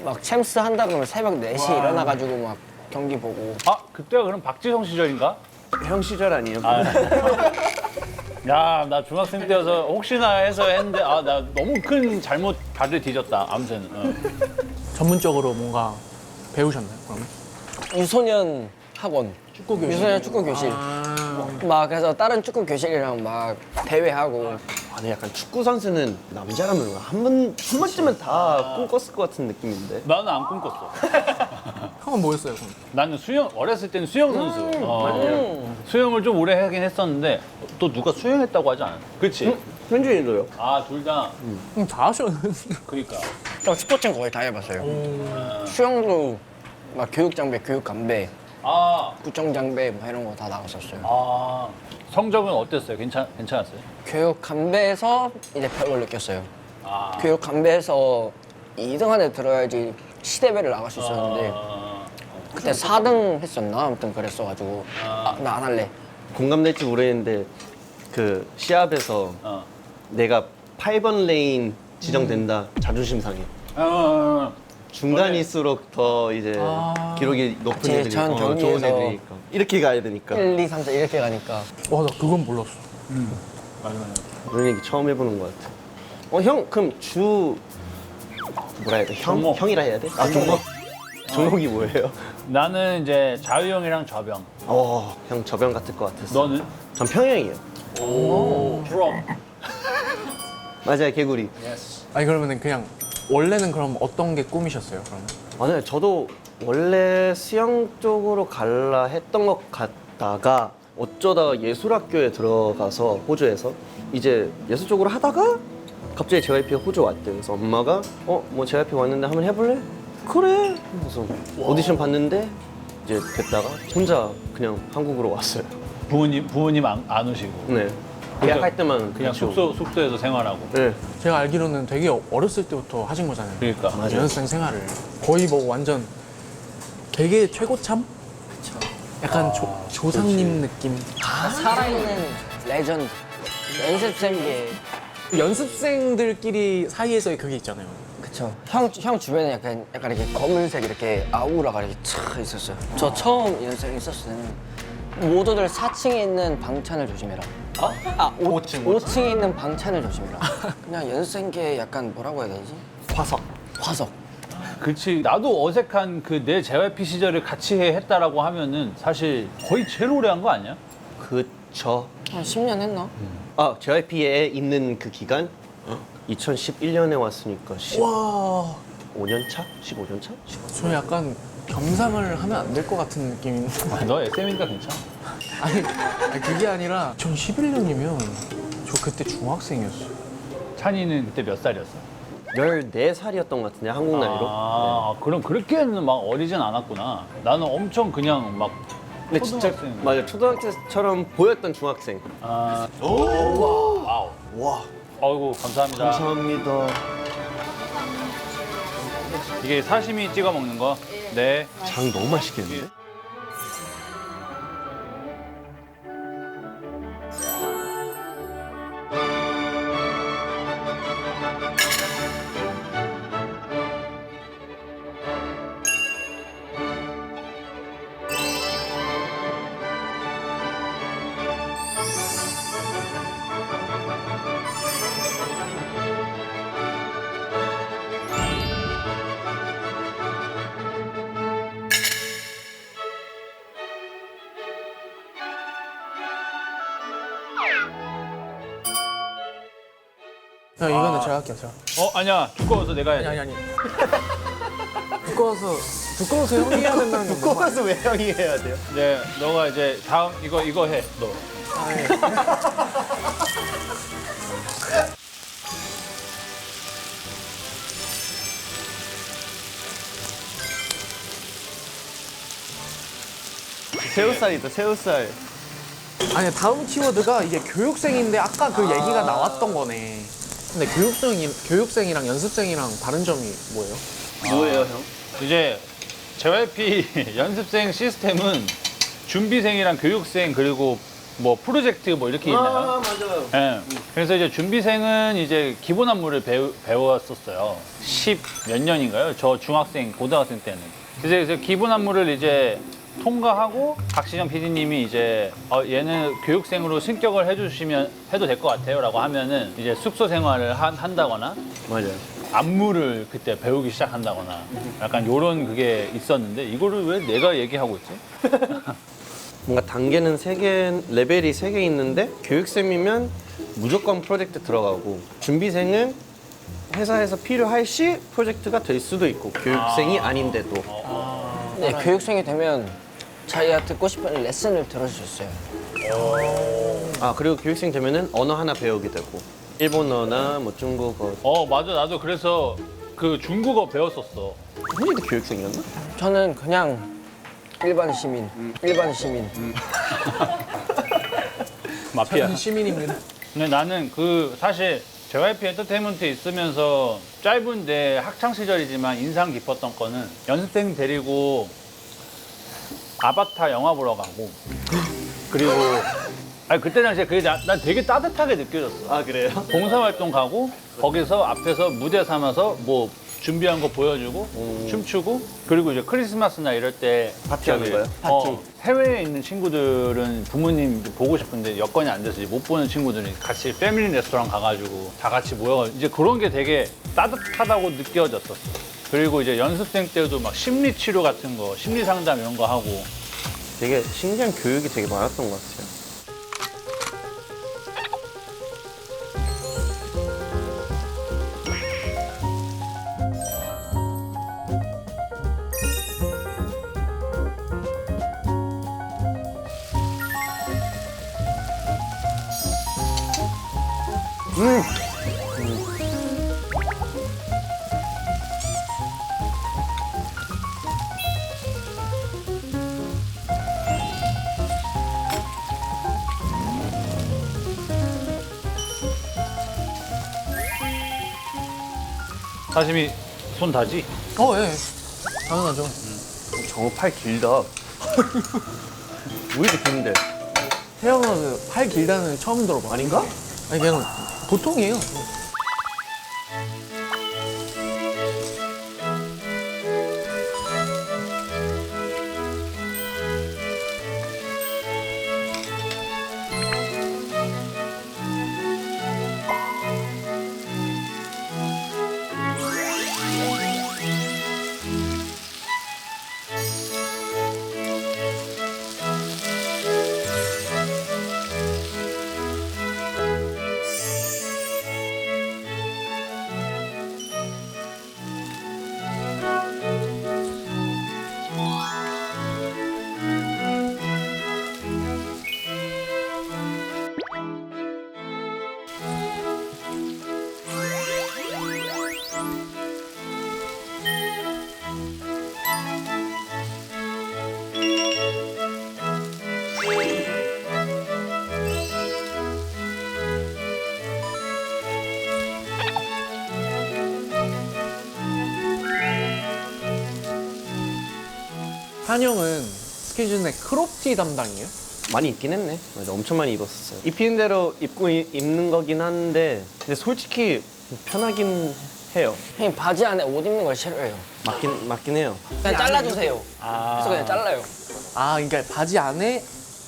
막 챔스 한다 그러면 새벽 4시에 일어나가지고 막 경기 보고. 그때가 그럼 박지성 시절인가? 형 시절 아니에요? 야, 나 중학생 때여서 혹시나 해서 했는데 나 너무 큰 잘못 다들 뒤졌다. 아무튼. 전문적으로 뭔가 배우셨나요? 그러면? 유소년 학원. 축구 교실. 유소년 축구 교실. 막 그래서 다른 축구 교실이랑 막 대회하고. 근데 약간 축구 선수는 남자라면 한 번쯤은 다 꿈꿨을 것 같은 느낌인데. 나는 안 꿈꿨어. 형은 뭐였어요? 그럼? 나는 어렸을 때는 수영 선수. 수영을 좀 오래 하긴 했었는데 또 누가 수영했다고 하지 않았어? 그치? 현준이도요? 둘 다. 다 하셨는데. 그니까. 저 스포츠는 거의 다 해봤어요. 수영도 막 교육장배, 교육감배, 구청장배 뭐 이런 거 다 나갔었어요. 성적은 어땠어요? 괜찮았어요? 교육감배에서 이제 벽을 느꼈어요. 교육감배에서 2등 안에 들어야지 시대배를 나갈 수 있었는데 그때 4등 했었나? 아무튼 그랬어가지고 나 안 할래. 공감될지 모르겠는데 그 시합에서 내가 8번 레인 지정된다. 자존심 상해. 중간일수록 더 이제 기록이 높은 제일 애들이 전 좋은 경기에서 애들이니까 이렇게 가야 되니까 1, 2, 3, 4 이렇게 가니까. 와, 나 그건 몰랐어. 그런 얘기 처음 해보는 것 같아. 형 그럼 뭐라 해야 돼? 종목. 형이라 해야 돼? 종목. 종목이 뭐예요? 나는 이제 자유형이랑 저병. 형 저병 같을 것 같았어. 너는? 전 평형이에요. 부럼. 맞아요, 개구리. 아니 그러면은 그냥 원래는 그럼 어떤 게 꿈이셨어요? 그러면? 네, 저도 원래 수영 쪽으로 갈라 했던 것 같다가 어쩌다가 예술학교에 들어가서 호주에서 이제 예술 쪽으로 하다가 갑자기 JYP가 호주 왔대. 그래서 엄마가 뭐 JYP 왔는데 한번 해볼래? 그래. 그래서 오디션 봤는데 이제 됐다가 혼자 그냥 한국으로 왔어요. 부모님 안 오시고. 네. 계약할 때만 그냥 같이 오고. 숙소에서 생활하고. 네. 제가 알기로는 되게 어렸을 때부터 하신 거잖아요. 그러니까. 연습생 생활을 거의 뭐 완전 되게 최고참? 그쵸. 약간 조상님 느낌. 살아있는 레전드. 연습생계. 연습생들끼리 사이에서의 그게 있잖아요. 그쵸. 형 주변에 약간 이렇게 검은색 이렇게 아우라가 이렇게 촥 있었어요. 저 처음 연습생 있었을 때는 모두들 4층에 있는 방찬을 조심해라. 5층에 있는 방찬을 조심해라. 그냥 연습생계 약간 뭐라고 해야 되지? 화석. 그렇지. 나도 어색한 그 내 JYP 시절을 같이 했다라고 하면은 사실 거의 제일 오래 한 거 아니야? 그쵸. 한 10년 했나? JYP에 있는 그 기간 2011년에 왔으니까 와, 15년 차? 15년 차? 저 약간 겸상을 하면 안 될 것 같은 느낌인데. 너 SM이니까 괜찮아. 아니 그게 아니라 2011년이면 저 그때 중학생이었어요. 찬이는 그때 몇 살이었어? 14살이었던 것 같은데 한국 나이로. 그럼 그렇게는 막 어리진 않았구나. 나는 엄청 그냥 막 근데 진짜 초등학생. 맞아 초등학생처럼 보였던 중학생. 와우. 와 아이고 감사합니다. 감사합니다. 이게 사시미 찍어 먹는 거. 네. 장 너무 맛있겠는데? 형 이거는 제가 할게요. 제가. 아니야. 두꺼워서 내가 해야 돼. 아니. 두꺼워서 형이 해야 된다는 건 너무 꼬아서 왜 형이 해야 돼요? 네, 너가 이제 다음 이거 해. 너. 아, 예. 새우살이다, 새우살. 아니 다음 키워드가 이게 교육생인데 아까 그 얘기가 나왔던 거네. 근데 교육생이랑 연습생이랑 다른 점이 뭐예요? 뭐예요, 형? 이제 JYP 연습생 시스템은 준비생이랑 교육생 그리고 뭐 프로젝트 뭐 이렇게 있나요? 맞아요. 예. 그래서 이제 준비생은 이제 기본 안무를 배웠었어요. 10 몇 년인가요? 저 중학생, 고등학생 때는. 그래서 기본 안무를 이제 통과하고 박시정 PD님이 이제 얘는 교육생으로 승격을 해주시면 해도 될 것 같아요라고 하면은 이제 숙소 생활을 한다거나 맞아요. 안무를 그때 배우기 시작한다거나 약간 요런 그게 있었는데 이거를 왜 내가 얘기하고 있지? 뭔가 단계는 레벨이 3개 있는데 교육생이면 무조건 프로젝트 들어가고 준비생은 회사에서 필요할 시 프로젝트가 될 수도 있고 교육생이 아닌데도 네, 교육생이 되면 자기가 듣고 싶은 레슨을 들어줄 수 있어요. 그리고 교육생 되면은 언어 하나 배우게 되고 일본어나 뭐 중국어. 맞아. 나도 그래서 그 중국어 배웠었어. 현이도 교육생이었나? 저는 그냥 일반 시민. 마피아. 저는 시민입니다. 근데 나는 그 사실 JYP 엔터테인먼트에 있으면서 짧은데 학창 시절이지만 인상 깊었던 거는 연습생 데리고 아바타 영화 보러 가고 그리고 그때 당시에 그게 난 되게 따뜻하게 느껴졌어. 그래요? 봉사활동 가고 거기서 앞에서 무대 삼아서 뭐 준비한 거 보여주고 춤추고 그리고 이제 크리스마스나 이럴 때 파티하는 거예요? 해외에 있는 친구들은 부모님 보고 싶은데 여건이 안 돼서 이제 못 보는 친구들이 같이 패밀리 레스토랑 가가지고 다 같이 모여가지고 이제 그런 게 되게 따뜻하다고 느껴졌었어. 그리고 이제 연습생 때도 막 심리 치료 같은 거, 심리 상담 이런 거 하고 되게 신기한 교육이 되게 많았던 것 같아요. 사심이 손 다지? 예. 당연하죠. 정우 팔 길다. 왜 이렇게 긴데? 태어나서 팔 길다는 처음 들어봐. 아닌가? 아니 그냥 보통이에요. 한영은 스키즈 내 크롭티 담당이에요? 많이 입긴 했네. 맞아, 엄청 많이 입었었어요. 입히는 대로 입는 거긴 한데 근데 솔직히 편하긴 해요. 형님 바지 안에 옷 입는 걸 싫어해요. 맞긴 해요. 그냥 잘라주세요. 그래서 그냥 잘라요. 그러니까 바지 안에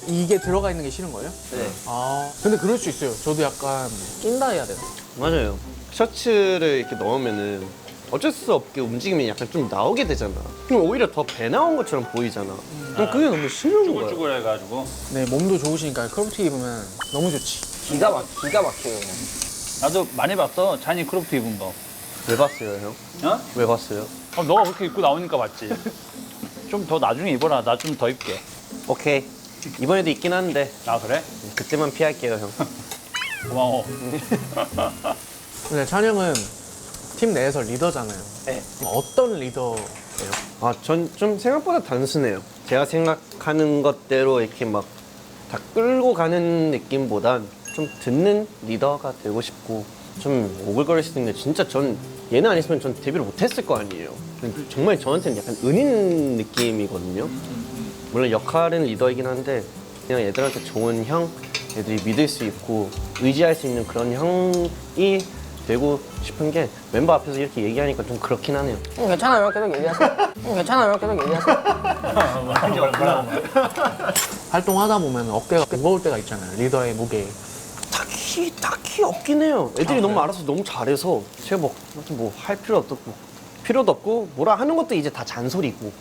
이게 들어가 있는 게 싫은 거예요? 네. 근데 그럴 수 있어요. 저도 약간 낀다 해야 되나? 맞아요. 셔츠를 이렇게 넣으면은 어쩔 수 없게 움직이면 약간 좀 나오게 되잖아. 그럼 오히려 더 배 나온 것처럼 보이잖아. 그럼 그게 너무 싫은 거야. 쭈글쭈글해가지고 네, 몸도 좋으시니까 크롭티 입으면 너무 좋지. 기가 막혀요. 그냥. 나도 많이 봤어. 찬이 크롭트 입은 거. 왜 봤어요, 형? 어? 왜 봤어요? 너가 그렇게 입고 나오니까 봤지. 좀 더 나중에 입어라. 나 좀 더 입게. 오케이. 이번에도 있긴 한데 아 그래? 그때만 피할게요, 형. 고마워. 근데 찬영은 팀 내에서 리더잖아요. 네. 어떤 리더예요? 아, 전 좀 생각보다 단순해요. 제가 생각하는 것대로 이렇게 막 다 끌고 가는 느낌보단 좀 듣는 리더가 되고 싶고 좀 오글거릴 수도 있는데 진짜 전 얘는 안 있으면 전 데뷔를 못했을 거 아니에요. 정말 저한테는 약간 은인 느낌이거든요. 물론 역할은 리더이긴 한데 그냥 애들한테 좋은 형, 애들이 믿을 수 있고 의지할 수 있는 그런 형이 되고 싶은 게 멤버 앞에서 이렇게 얘기하니까 좀 그렇긴 하네요. 괜찮아요. 계속 얘기하세요. 괜찮아요. 계속 얘기하세요. 활동하다 보면 어깨가 무거울 때가 있잖아요. 리더의 무게. 딱히 없긴 해요. 애들이 너무 알아서 너무 잘해서 제가 뭐 할 필요도 없고 뭐라 하는 것도 이제 다 잔소리고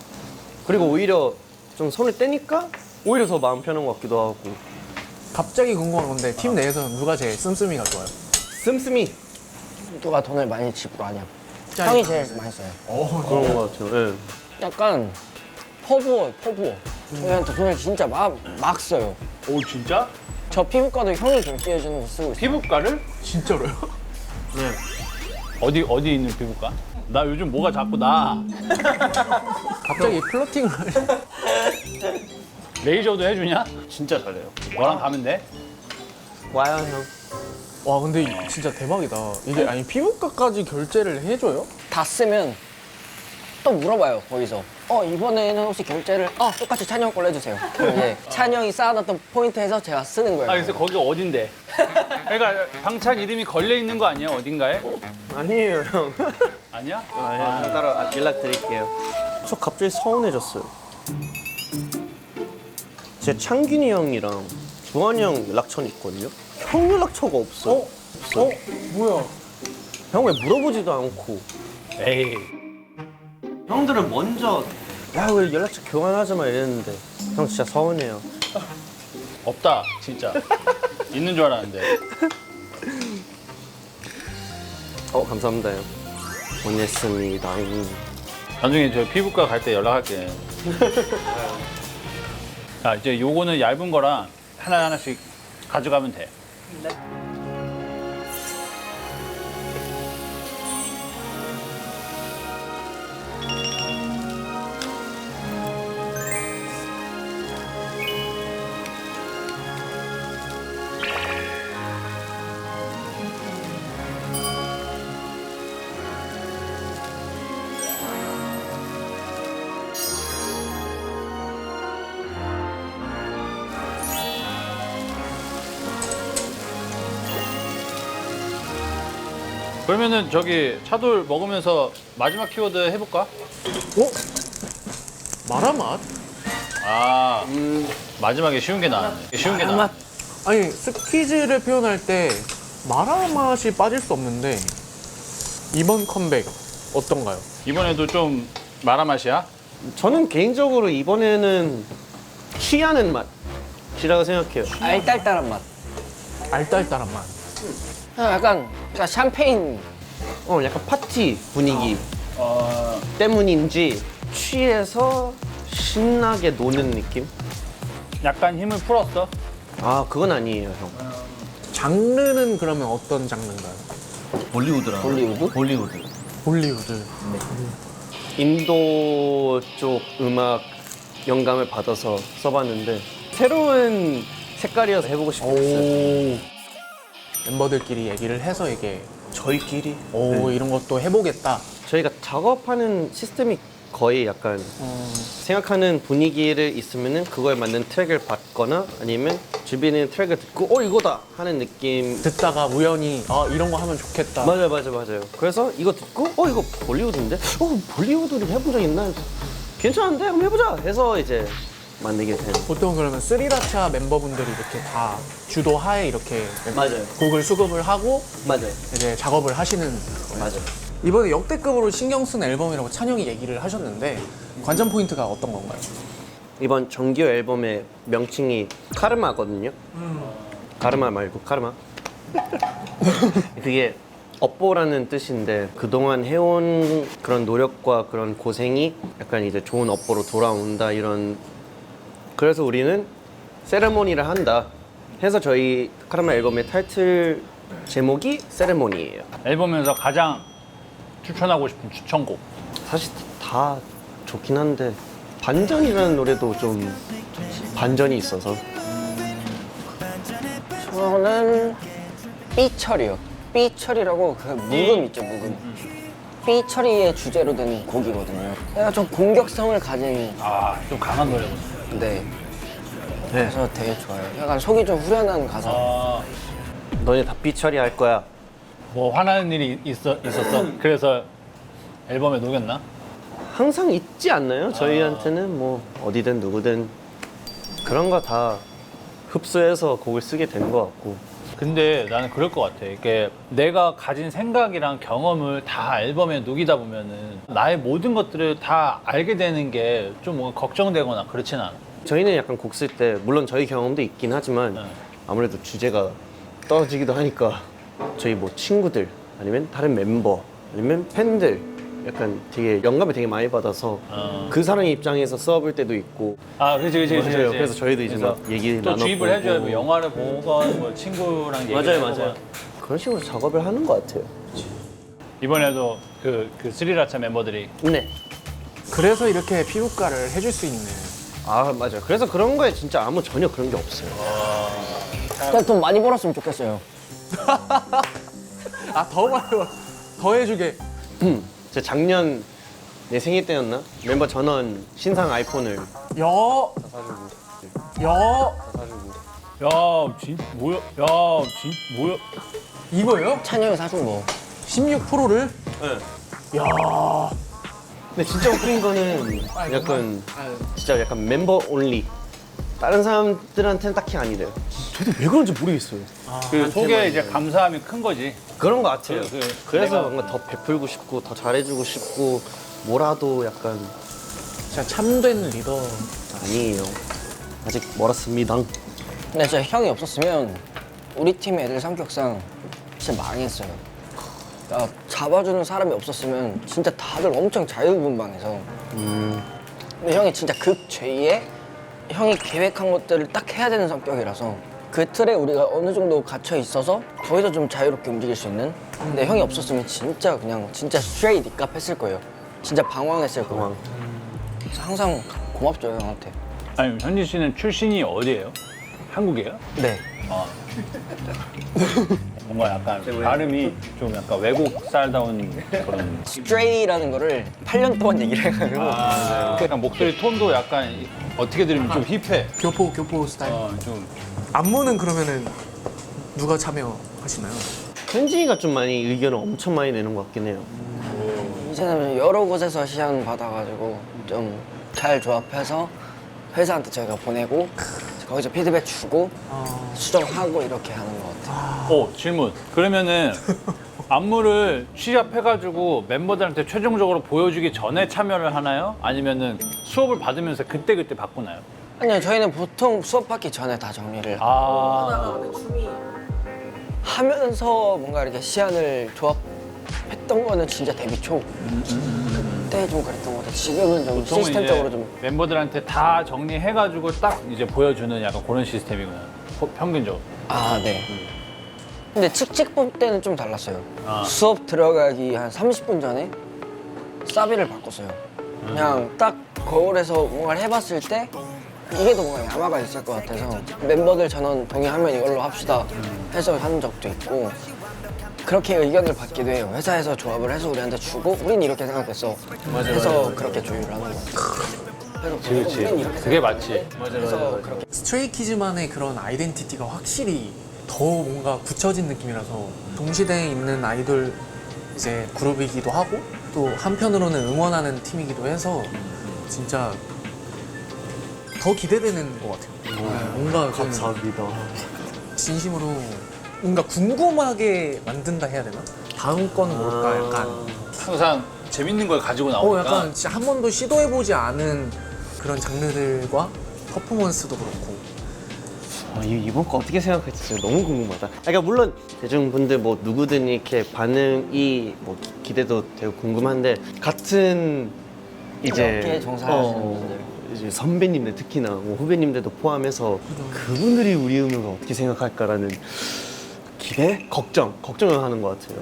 그리고 오히려 좀 손을 떼니까 오히려 더 마음 편한 것 같기도 하고 갑자기 궁금한 건데 팀 내에서는 누가 제일 씀씀이가 좋아요? 씀씀이 누가 돈을 많이 지불하냐. 형이 제일 많이 써요. 그런 것 같아요. 예. 약간 퍼부어요. 저희한테 돈을 진짜 막 써요. 오 진짜? 저 피부과도 형이 결제해주는 거 쓰고 있어요. 피부과를? 진짜로요? 어디 있는 피부과? 나 요즘 뭐가 자꾸 나. 갑자기 플러팅을 레이저도 해주냐? 진짜 잘해요. 너랑 가면 돼? 와요, 형. 와 근데 진짜 대박이다. 이게 아니 피부과까지 결제를 해줘요? 다 쓰면 또 물어봐요. 거기서. 이번에는 혹시 결제를 똑같이 찬영 걸로 해주세요. 그럼 이제 찬영이 쌓아놨던 포인트에서 제가 쓰는 거예요. 아 그래서 거기가 어딘데? 그러니까 방찬 이름이 걸려 있는 거 아니야? 어딘가에? 아니에요, 형. 아니야? 형 따로 연락드릴게요. 저 갑자기 서운해졌어요. 제 창균이 형이랑 주환이 형 연락처는 있거든요. 형 연락처가 없어. 없어. 뭐야? 형 왜 물어보지도 않고. 에이. 형들은 먼저 야 왜 연락처 교환하자 마 이랬는데 형 진짜 서운해요. 없다 진짜. 있는 줄 알았는데. 감사합니다 형. 보냈습니다. 나중에 저 피부과 갈 때 연락할게. 자 이제 요거는 얇은 거랑 하나씩 가져가면 돼. 그러면은 저기 차돌 먹으면서 마지막 키워드 해볼까? 마라맛? 아 마지막에 쉬운 게 나왔네. 쉬운 게 나왔네. 아니 스퀴즈를 표현할 때 마라맛이 빠질 수 없는데 이번 컴백 어떤가요? 이번에도 좀 마라 맛이야? 저는 개인적으로 이번에는 취하는 맛이라고 생각해요. 알딸딸한 맛. 알딸딸한 맛. 약간 샴페인. 약간 파티 분위기 때문인지 취해서 신나게 노는 느낌? 약간 힘을 풀었어? 아 그건 아니에요 형. 장르는 그러면 어떤 장르인가요? 볼리우드라. 볼리우드? 볼리우드. 인도 쪽 음악 영감을 받아서 써봤는데 새로운 색깔이어서 해보고 싶었어요. 멤버들끼리 얘기를 해서 이게 저희끼리 이런 것도 해보겠다. 저희가 작업하는 시스템이 거의 약간 생각하는 분위기를 있으면은 그거에 맞는 트랙을 받거나 아니면 주변의 트랙을 듣고 이거다 하는 느낌. 듣다가 우연히 이런 거 하면 좋겠다. 맞아요. 그래서 이거 듣고 이거 볼리우드인데 볼리우드를 해본 적 있나? 괜찮은데 한번 해보자 해서 이제 만들게 된. 보통 그러면 스리라차 멤버분들이 이렇게 다 주도하에 이렇게 맞아요. 곡을 수급을 하고 맞아요. 이제 작업을 하시는 거예요. 맞아요. 이번에 역대급으로 신경 쓴 앨범이라고 찬영이 얘기를 하셨는데 관전 포인트가 어떤 건가요? 이번 정규 앨범의 명칭이 카르마거든요. 카르마 말고 카르마. 그게 업보라는 뜻인데 그동안 해온 그런 노력과 그런 고생이 약간 이제 좋은 업보로 돌아온다 이런. 그래서 우리는 세레모니를 한다 해서 저희 카라멜 앨범의 타이틀 제목이 세레모니예요. 앨범에서 가장 추천하고 싶은 추천곡. 사실 다 좋긴 한데 반전이라는 노래도 좀 반전이 있어서. 저는 삐처리요. 삐처리라고 그 묵음 있죠, 묵음. 삐처리의 주제로 된 곡이거든요. 약간 좀 공격성을 가진, 좀 강한 노래거든. 네. 그래서 되게 좋아요. 약간 속이 좀 후련한 가사. 너네 다 삐처리 할 거야. 뭐 화나는 일이 있었어? 그래서 앨범에 녹였나? 항상 있지 않나요? 저희한테는 뭐 어디든 누구든 그런 거 다 흡수해서 곡을 쓰게 되는 것 같고. 근데 나는 그럴 것 같아. 이게 내가 가진 생각이랑 경험을 다 앨범에 녹이다 보면은 나의 모든 것들을 다 알게 되는 게 좀 뭔가 걱정되거나 그렇진 않아. 저희는 약간 곡 쓸 때 물론 저희 경험도 있긴 하지만 네. 아무래도 주제가 떨어지기도 하니까 저희 뭐 친구들 아니면 다른 멤버 아니면 팬들 약간 되게 영감을 되게 많이 받아서 그 사람의 입장에서 써볼 때도 있고. 그렇지. 맞아요. 그래서 저희도 이제 막 얘기 또 나눠보고. 주입을 해줘야 뭐 영화를 보건 뭐 친구랑 얘기를 해보건. 그런 식으로 작업을 하는 것 같아요. 이번에도 그 스리라차 멤버들이 네. 그래서 이렇게 피부과를 해줄 수 있는. 아 맞아요. 그래서 그런 거에 진짜 전혀 그런 게 없어요. 그냥 돈 많이 벌었으면 좋겠어요. 더 해주게. 제가 작년 내 생일 때였나? 멤버 전원 신상 아이폰을 야, 뭐야? 뭐야? 이거예요? 찬영이 사준 거. 16%를? 네. 근데 진짜 웃긴 거는 약간 진짜 약간 멤버 온리. 다른 사람들한테는 딱히 아니래요. 저도 왜 그런지 모르겠어요. 그 속에 이제 감사함이 큰 거지. 그런 것 같아요. 그래서 내가- 뭔가 더 베풀고 싶고 더 잘해주고 싶고 뭐라도 약간. 진짜 참된 리더. 아니에요. 아직 멀었습니다. 근데 진짜 형이 없었으면 우리 팀 애들 성격상 진짜 망했어요. 그러니까 잡아주는 사람이 없었으면 진짜 다들 엄청 자유분방해서. 근데 형이 진짜 극-제2의 형이 계획한 것들을 딱 해야 되는 성격이라서 그 틀에 우리가 어느 정도 갇혀 있어서 거기서 좀 자유롭게 움직일 수 있는. 근데 형이 없었으면 진짜 그냥 진짜 스트레이트 입갑 했을 거예요. 진짜 방황했을 거예요. 그래서 항상 고맙죠 형한테. 아니 현진 씨는 출신이 어디예요? 한국이에요? 네. 뭔가 약간 발음이 좀 약간 외국 살다운 그런. 스트레이라는 거를 8년 동안 얘기를 해가지고 약간 목소리 톤도 약간 어떻게 들으면 좀 힙해. 교포 스타일. 좀. 안무는 그러면은 누가 참여하시나요? 현진이가 좀 많이 의견을 엄청 많이 내는 것 같긴 해요. 이제는 여러 곳에서 시향 받아가지고 좀 잘 조합해서 회사한테 저희가 보내고 거기서 피드백 주고 수정하고 이렇게 하는 것 같아요. 질문. 그러면은 안무를 취합해가지고 멤버들한테 최종적으로 보여주기 전에 참여를 하나요? 아니면은 수업을 받으면서 그때 바꾸나요? 아니요, 저희는 보통 수업 받기 전에 다 정리를 하면서 뭔가 이렇게 시안을 조합했던 거는 진짜 데뷔 초 그때 좀 그랬던 것 같아요. 지금은 좀 보통은 시스템적으로 이제 좀 멤버들한테 다 정리해가지고 딱 이제 보여주는 약간 그런 시스템이구나. 평균적으로. 네. 근데 칙칙범 때는 좀 달랐어요. 수업 들어가기 한 30분 전에 사비를 바꿨어요. 그냥 딱 거울에서 뭔가를 해봤을 때 이게 더 뭔가 야마가 있을 것 같아서 멤버들 전원 동의하면 이걸로 합시다 해서 하는 적도 있고 그렇게 의견을 받기도 해요. 회사에서 조합을 해서 우리한테 주고 우린 이렇게 생각했어 해서 그렇게 조율을 하는 것 같아요. 그렇지. 우린 이렇게 그게 맞지. 해서 그렇게 스트레이키즈만의 그런 아이덴티티가 확실히 더 뭔가 굳혀진 느낌이라서 동시대에 있는 아이돌 이제 그룹이기도 하고 또 한편으로는 응원하는 팀이기도 해서 진짜 더 기대되는 것 같아요. 뭔가 좀 감사합니다. 진심으로 뭔가 궁금하게 만든다 해야 되나? 다음 건 뭘까 약간 항상 재밌는 걸 가지고 나오니까. 약간 진짜 한 번도 시도해보지 않은 그런 장르들과 퍼포먼스도 그렇고 이번 거 어떻게 생각할지 진짜 너무 궁금하다. 그러니까 물론 대중분들 뭐 누구든 이렇게 반응이 뭐 기대도 되고 궁금한데 같은 이제 업계에 종사하시는 분들. 이제 선배님들 특히나 뭐 후배님들도 포함해서 그분들이 우리 음악을 어떻게 생각할까라는 기대, 걱정을 하는 것 같아요.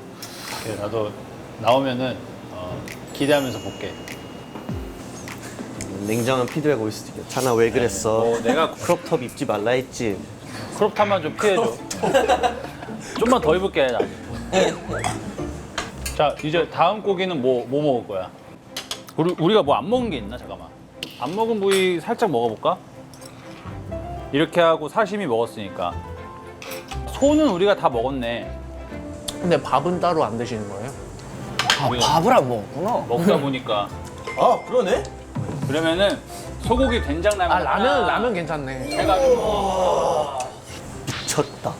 그래, 나도 나오면은 기대하면서 볼게. 냉정한 피드백 올 수도 있겠다. 자나 왜 그랬어? 내가 크롭톱 입지 말라 했지. 크롭탑만 좀 피해줘. 좀만 더 입을게 나. 자 이제 다음 고기는 뭐 먹을 거야? 우리가 뭐 안 먹은 게 있나? 잠깐만. 안 먹은 부위 살짝 먹어볼까? 이렇게 하고 사시미 먹었으니까. 소는 우리가 다 먹었네. 근데 밥은 따로 안 드시는 거예요? 밥을 안 먹었구나. 먹다 보니까. 아 그러네? 그러면은 소고기 된장라면. 아 라면 괜찮네. 해가지고. 미쳤다.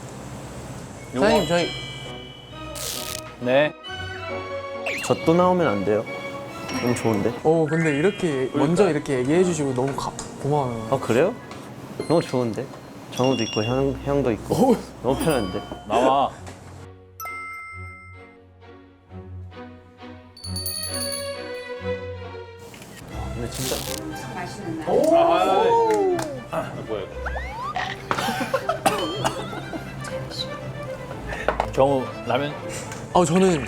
사장님 저희 네. 저 또 나오면 안 돼요? 너무 좋은데? 근데 이렇게 먼저 이렇게 얘기해 주시고 너무 고마워요. 아 그래요? 너무 좋은데? 정우도 있고 형도 있고 너무 편한데? 나와. 근데 진짜 엄청 맛있는 날. 뭐야? 정우 라면. 저는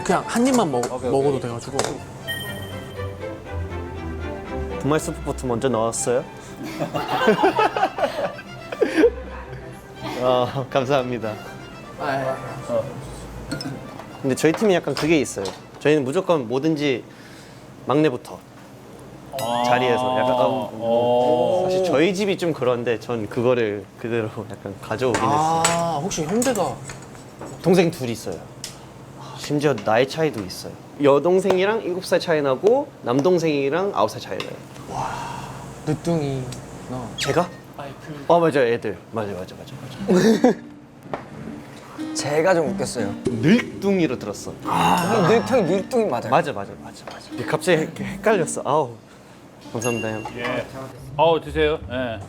그냥 한 입만 먹어도 돼가지고. 분말 스프부터 먼저 나왔어요? 감사합니다. 근데 저희 팀이 약간 그게 있어요. 저희는 무조건 뭐든지 막내부터 자리에서 약간 사실 저희 집이 좀 그런데 전 그거를 그대로 약간 가져오긴 했어요. 혹시 형제가 동생 둘이 있어요. 심지어 나이 차이도 있어요. 여동생이랑 7살 차이 나고 남동생이랑 9살 차이 나요. 늦둥이 제가? 맞아요. 애들. 맞아. 제가 좀 웃겼어요. 늘뚱이로 들었어. 형이 늘뚱이 맞아요. 맞아. 갑자기 헷갈렸어. 아우. 감사합니다, 형. 예. 드세요. 예.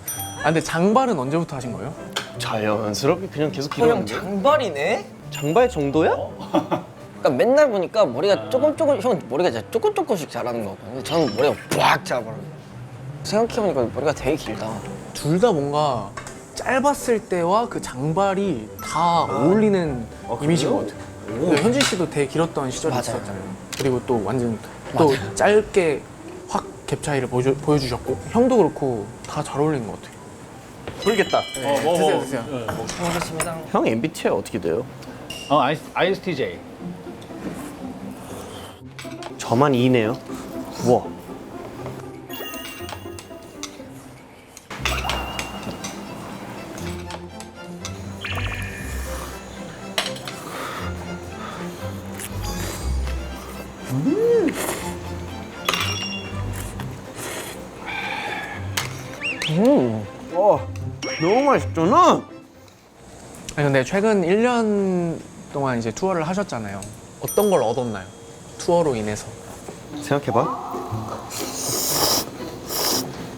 근데 장발은 언제부터 하신 거예요? 자연스럽게 그냥 계속 형 길었는데. 장발이네? 장발 정도야? 그러니까 맨날 보니까 머리가 형 머리가 진짜 조금씩 자라는 거 같거든요. 저는 머리가 빡 자라버려요. 생각해보니까 머리가 되게 길다. 둘 다 뭔가 짧았을 때와 그 장발이 다 어울리는 이미지인 것 같아요. 근데 현진 씨도 되게 길었던 시절이 맞아요. 있었잖아요. 그리고 또 완전 또 짧게 확 갭 차이를 보여주셨고 형도 그렇고 다 잘 어울리는 것 같아요. 모르겠다. 드세요. 알겠습니다. 형 MBTI 어떻게 돼요? ISTJ. 저만 E네요. 우와. 너무 맛있잖아. 근데 최근 1년 동안 이제 투어를 하셨잖아요. 어떤 걸 얻었나요? 투어로 인해서. 생각해봐.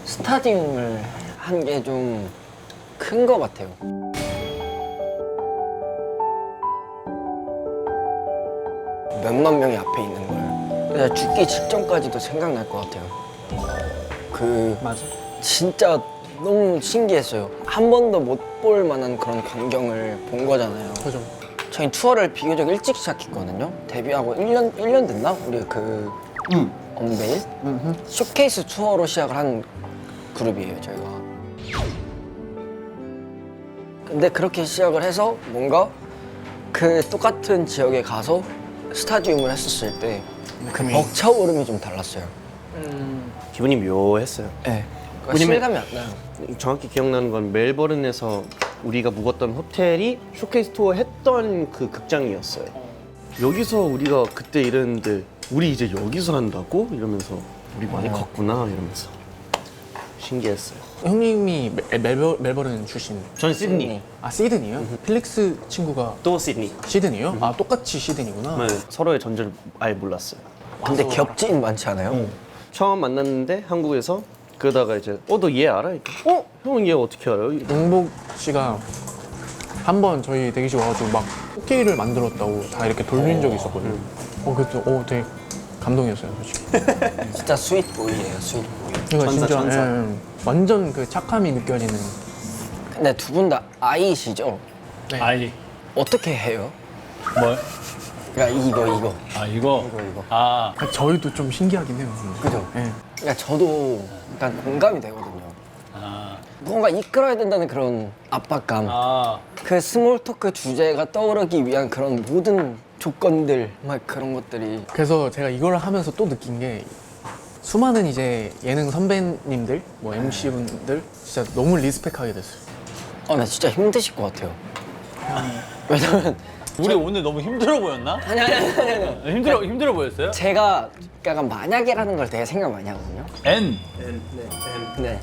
스타디움을 한 게 좀 큰 거 같아요. 몇만 명이 앞에 있는 걸 그냥 죽기 직전까지도 생각날 것 같아요. 맞아. 진짜 너무 신기했어요. 한 번도 못 볼 만한 그런 광경을 본 거잖아요. 그죠. 저희 투어를 비교적 일찍 시작했거든요. 데뷔하고 1년 됐나? 우리 그 언베일? 쇼케이스 투어로 시작을 한 그룹이에요, 저희가. 근데 그렇게 시작을 해서 뭔가 그 똑같은 지역에 가서 스타디움을 했었을 때 그 벅차오름이 좀 달랐어요. 기분이 묘했어요. 네. 그러니까 왜냐면- 실감이 안 나요. 정확히 기억나는 건 멜버른에서 우리가 묵었던 호텔이 쇼케이스 투어 했던 그 극장이었어요. 여기서 우리가 그때 이랬는데 우리 이제 여기서 한다고? 이러면서 우리 많이 컸구나 이러면서 신기했어요. 형님이 멜버른 출신. 전 시드니. 시드니요? 필릭스 친구가 또 시드니. 시드니요? 똑같이 시드니구나. 네, 서로의 전제를 아예 몰랐어요. 근데 겹진 많지 않아요? 처음 만났는데 한국에서 그러다가 이제 너 얘 알아? 형은 얘 어떻게 알아요? 용복 씨가 한 번 저희 대기실 와가지고 막 코끼리를 만들었다고 다 이렇게 돌린 적이 있었거든요. 그래서 되게 감동이었어요, 솔직히. 진짜 스윗보이예요, 스윗보이. 그러니까 천사, 진짜 천사. 완전 그 착함이 느껴지는. 근데 두 분 다 아이시죠? 네. 아이 어떻게 해요? 뭘? 그러니까 이거. 아 이거. 이거. 아 저희도 좀 신기하긴 해요. 그죠? 네. 그러니까 저도 약간 공감이 되거든요. 아. 뭔가 이끌어야 된다는 그런 압박감. 아. 그 스몰 토크 주제가 떠오르기 위한 그런 모든 조건들, 막 그런 것들이. 그래서 제가 이걸 하면서 또 느낀 게 수많은 이제 예능 선배님들, 뭐 MC분들 진짜 너무 리스펙하게 됐어요. 나 진짜 힘드실 것 같아요. 왜냐면 우리 오늘 너무 힘들어 보였나? 아니. 힘들어 보였어요? 제가 약간 만약에라는 걸 되게 생각 많이 하거든요. N. 네.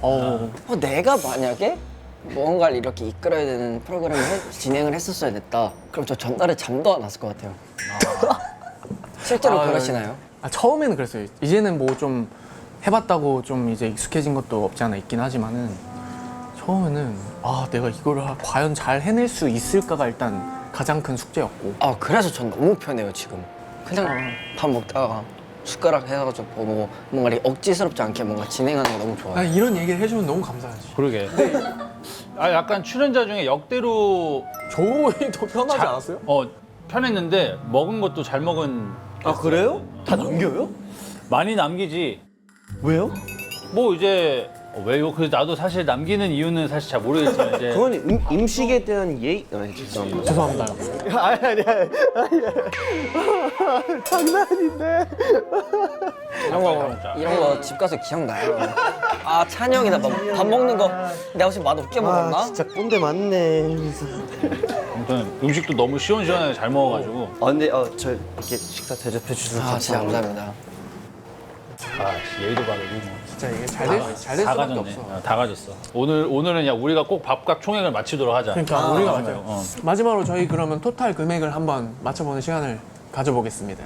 내가 만약에 뭔가를 이렇게 이끌어야 되는 프로그램을 진행을 했었어야 됐다. 그럼 저 전날에 잠도 안 왔을 것 같아요. 실제로 그러시나요? 처음에는 그랬어요. 이제는 뭐 좀 해봤다고 좀 이제 익숙해진 것도 없지 않아 있긴 하지만은 처음에는 내가 이거를 과연 잘 해낼 수 있을까가 일단 가장 큰 숙제였고. 그래서 전 너무 편해요, 지금. 그냥 밥 먹다가 숟가락 해가지고 뭐 뭔가 이렇게 억지스럽지 않게 뭔가 진행하는 게 너무 좋아요. 이런 얘기를 해주면 너무 감사하지. 그러게. 약간 출연자 중에 역대로 저희 더 편하지 않았어요? 편했는데 먹은 것도 잘 먹은. 그래요? 다 남겨요? 많이 남기지. 왜요? 뭐 이제 왜요? 그래서 나도 사실 남기는 이유는 사실 잘 모르겠지만 이제. 그건 음식에 대한 예의. 죄송합니다. 죄송합니다. 아니. 장난인데. 이런 거 집 가서 기억나요. 찬이 형이 나 밥 먹는 거 내가 혹시 맛없게 먹었나? 진짜 꼰대 맞네. 아무튼 음식도 너무 시원시원하게 잘 먹어가지고. 근데 저 이렇게 식사 대접해 주셔서 진짜 감사합니다. 예의도 바르고 뭐. 진짜 이게 잘될 다 수밖에 가졌네. 없어. 다 가졌어. 오늘은 야 우리가 꼭 밥값 총액을 맞추도록 하자. 그러니까 우리가 맞아요. 맞아요. 마지막으로 저희 그러면 토탈 금액을 한번 맞춰보는 시간을 가져보겠습니다.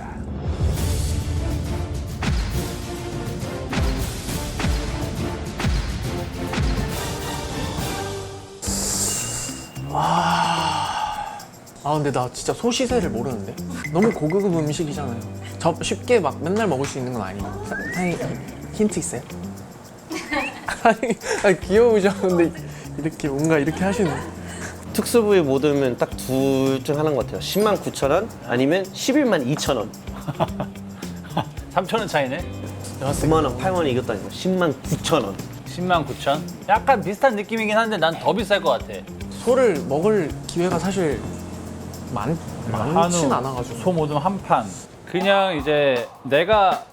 근데 나 진짜 소시새를 모르는데? 너무 고급 음식이잖아요. 쉽게 막 맨날 먹을 수 있는 건 아니에요. 사장님 힌트 있어요? 아니 귀여우죠? 근데 이렇게 뭔가 이렇게 하시는. 특수부위 못 오면 딱 둘 중 하나인 것 같아요. 10만 9천 원 아니면 11만 2천 원. 3,000원 차이네. 9만 원, 8만 원 이겼다니까. 10만 9천 원. 10만 9천? 약간 비슷한 느낌이긴 한데 난 더 비쌀 것 같아. 소를 먹을 기회가 사실 많진 않아가지고. 소 모듬 한 판. 그냥 이제 내가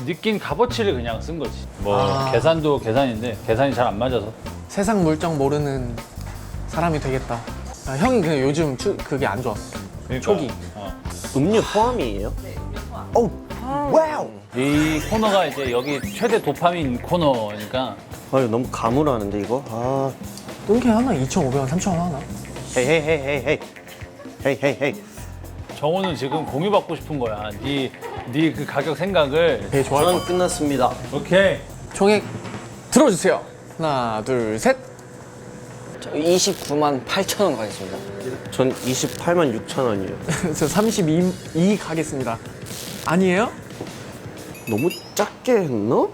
느낀 값어치를 그냥 쓴 거지. 뭐 계산도 계산인데 계산이 잘 안 맞아서. 세상 물정 모르는 사람이 되겠다. 형이 그냥 요즘 그게 안 좋았어. 그러니까, 초기. 음료 포함이에요? 네, 음료 포함. 와우! 이 코너가 이제 여기 최대 도파민 코너니까. 이거 너무 가물하는데 이거? 뚱개 하나 2,500원, 3,000원 하나? 헤이. 정호는 지금 공유받고 싶은 거야. 네 그 가격 생각을. 되게 좋아할 것 저는 같아. 끝났습니다. 오케이. 총액 들어주세요. 하나, 둘, 셋. 저 29만 8천 원 가겠습니다. 전 28만 6천 원이에요. 저 32 가겠습니다. 아니에요? 너무 작게 했나?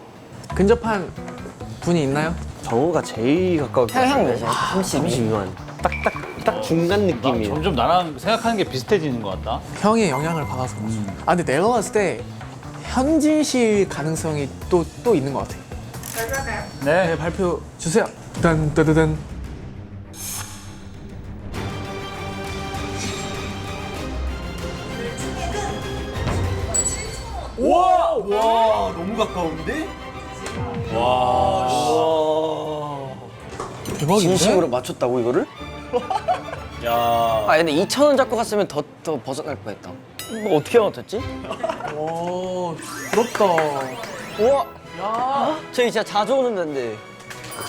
근접한 분이 있나요? 정우가 제일 가까울 것 형 같아요. 몇이에요? 32? 32만. 딱 중간 나 느낌이에요. 점점 나랑 생각하는 게 비슷해지는 것 같다. 형의 영향을 받아서. 근데 내가 봤을 때 현진실 가능성이 또 있는 것 같아. 결과가요? 네, 발표 주세요. 딴따다단. 너무 가까운데? 대박인데? 진심으로 맞췄다고 이거를? 야. 근데 2천 원 잡고 갔으면 더 벗어날 뻔했다. 뭐 어떻게 맞췄지? 오, 부럽다. 우와. 저희 진짜 자주 오는 데인데.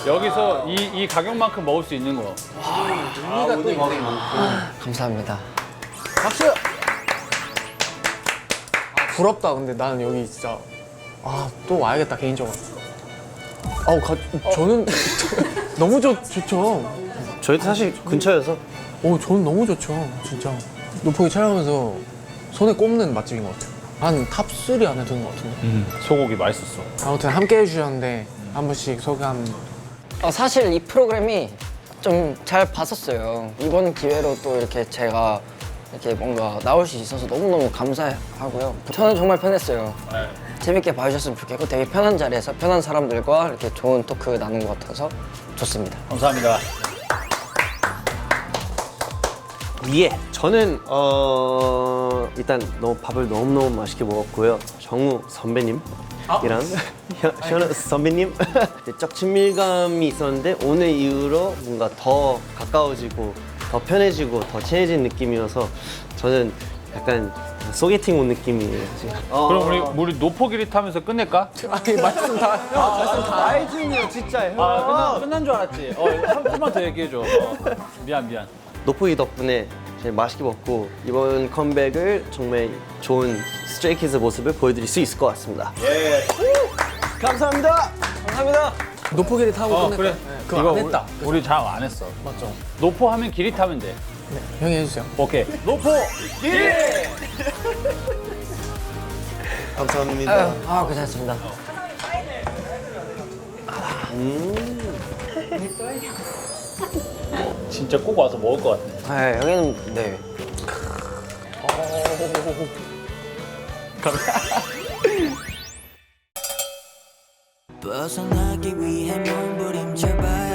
여기서 이 가격만큼 먹을 수 있는 거. 감사합니다. 박수! 부럽다. 근데 나는 여기 진짜 또 와야겠다 개인적으로. 저는 너무 좋죠. 저희도 사실 근처여서 저는 너무 좋죠. 진짜. 노포기 촬영하면서 손에 꼽는 맛집인 것 같아요. 한 탑3 안에 드는 것 같은데. 소고기 맛있었어. 아무튼 함께 해주셨는데 한 분씩 소감. 사실 이 프로그램이 좀 잘 봤었어요. 이번 기회로 또 이렇게 제가 이렇게 뭔가 나올 수 있어서 너무너무 감사하고요. 저는 정말 편했어요. 재밌게 봐주셨으면 좋겠고 되게 편한 자리에서 편한 사람들과 이렇게 좋은 토크 나눈 것 같아서 좋습니다. 감사합니다. 예. 저는 일단 밥을 너무너무 맛있게 먹었고요. 정우 선배님이랑 현우 선배님 적 친밀감이 있었는데 오늘 이후로 뭔가 더 가까워지고 더 편해지고 더 친해진 느낌이어서 저는 약간 소개팅 온 느낌이에요. 지금. 그럼 우리 노포기리 타면서 끝낼까? 말씀 다. 알지요 진짜. 끝난 줄 알았지. 한 번만 더 얘기해줘. 미안. 노포이 덕분에 제일 맛있게 먹고 이번 컴백을 정말 좋은 스트레이키즈 모습을 보여드릴 수 있을 것 같습니다. 예. 감사합니다. 감사합니다. 노포기를 타고 끝냈다. 그래. 그거 안 했다. 우리 잘 안 했어. 맞죠? 노포 하면 기리 타면 돼. 형이 해주세요. 오케이. 노포 기리. 감사합니다. 괜찮습니다. 진짜 꼭 와서 먹을 것 같아. 여기는 네. 벗어나기 위해 몸부림쳐봐야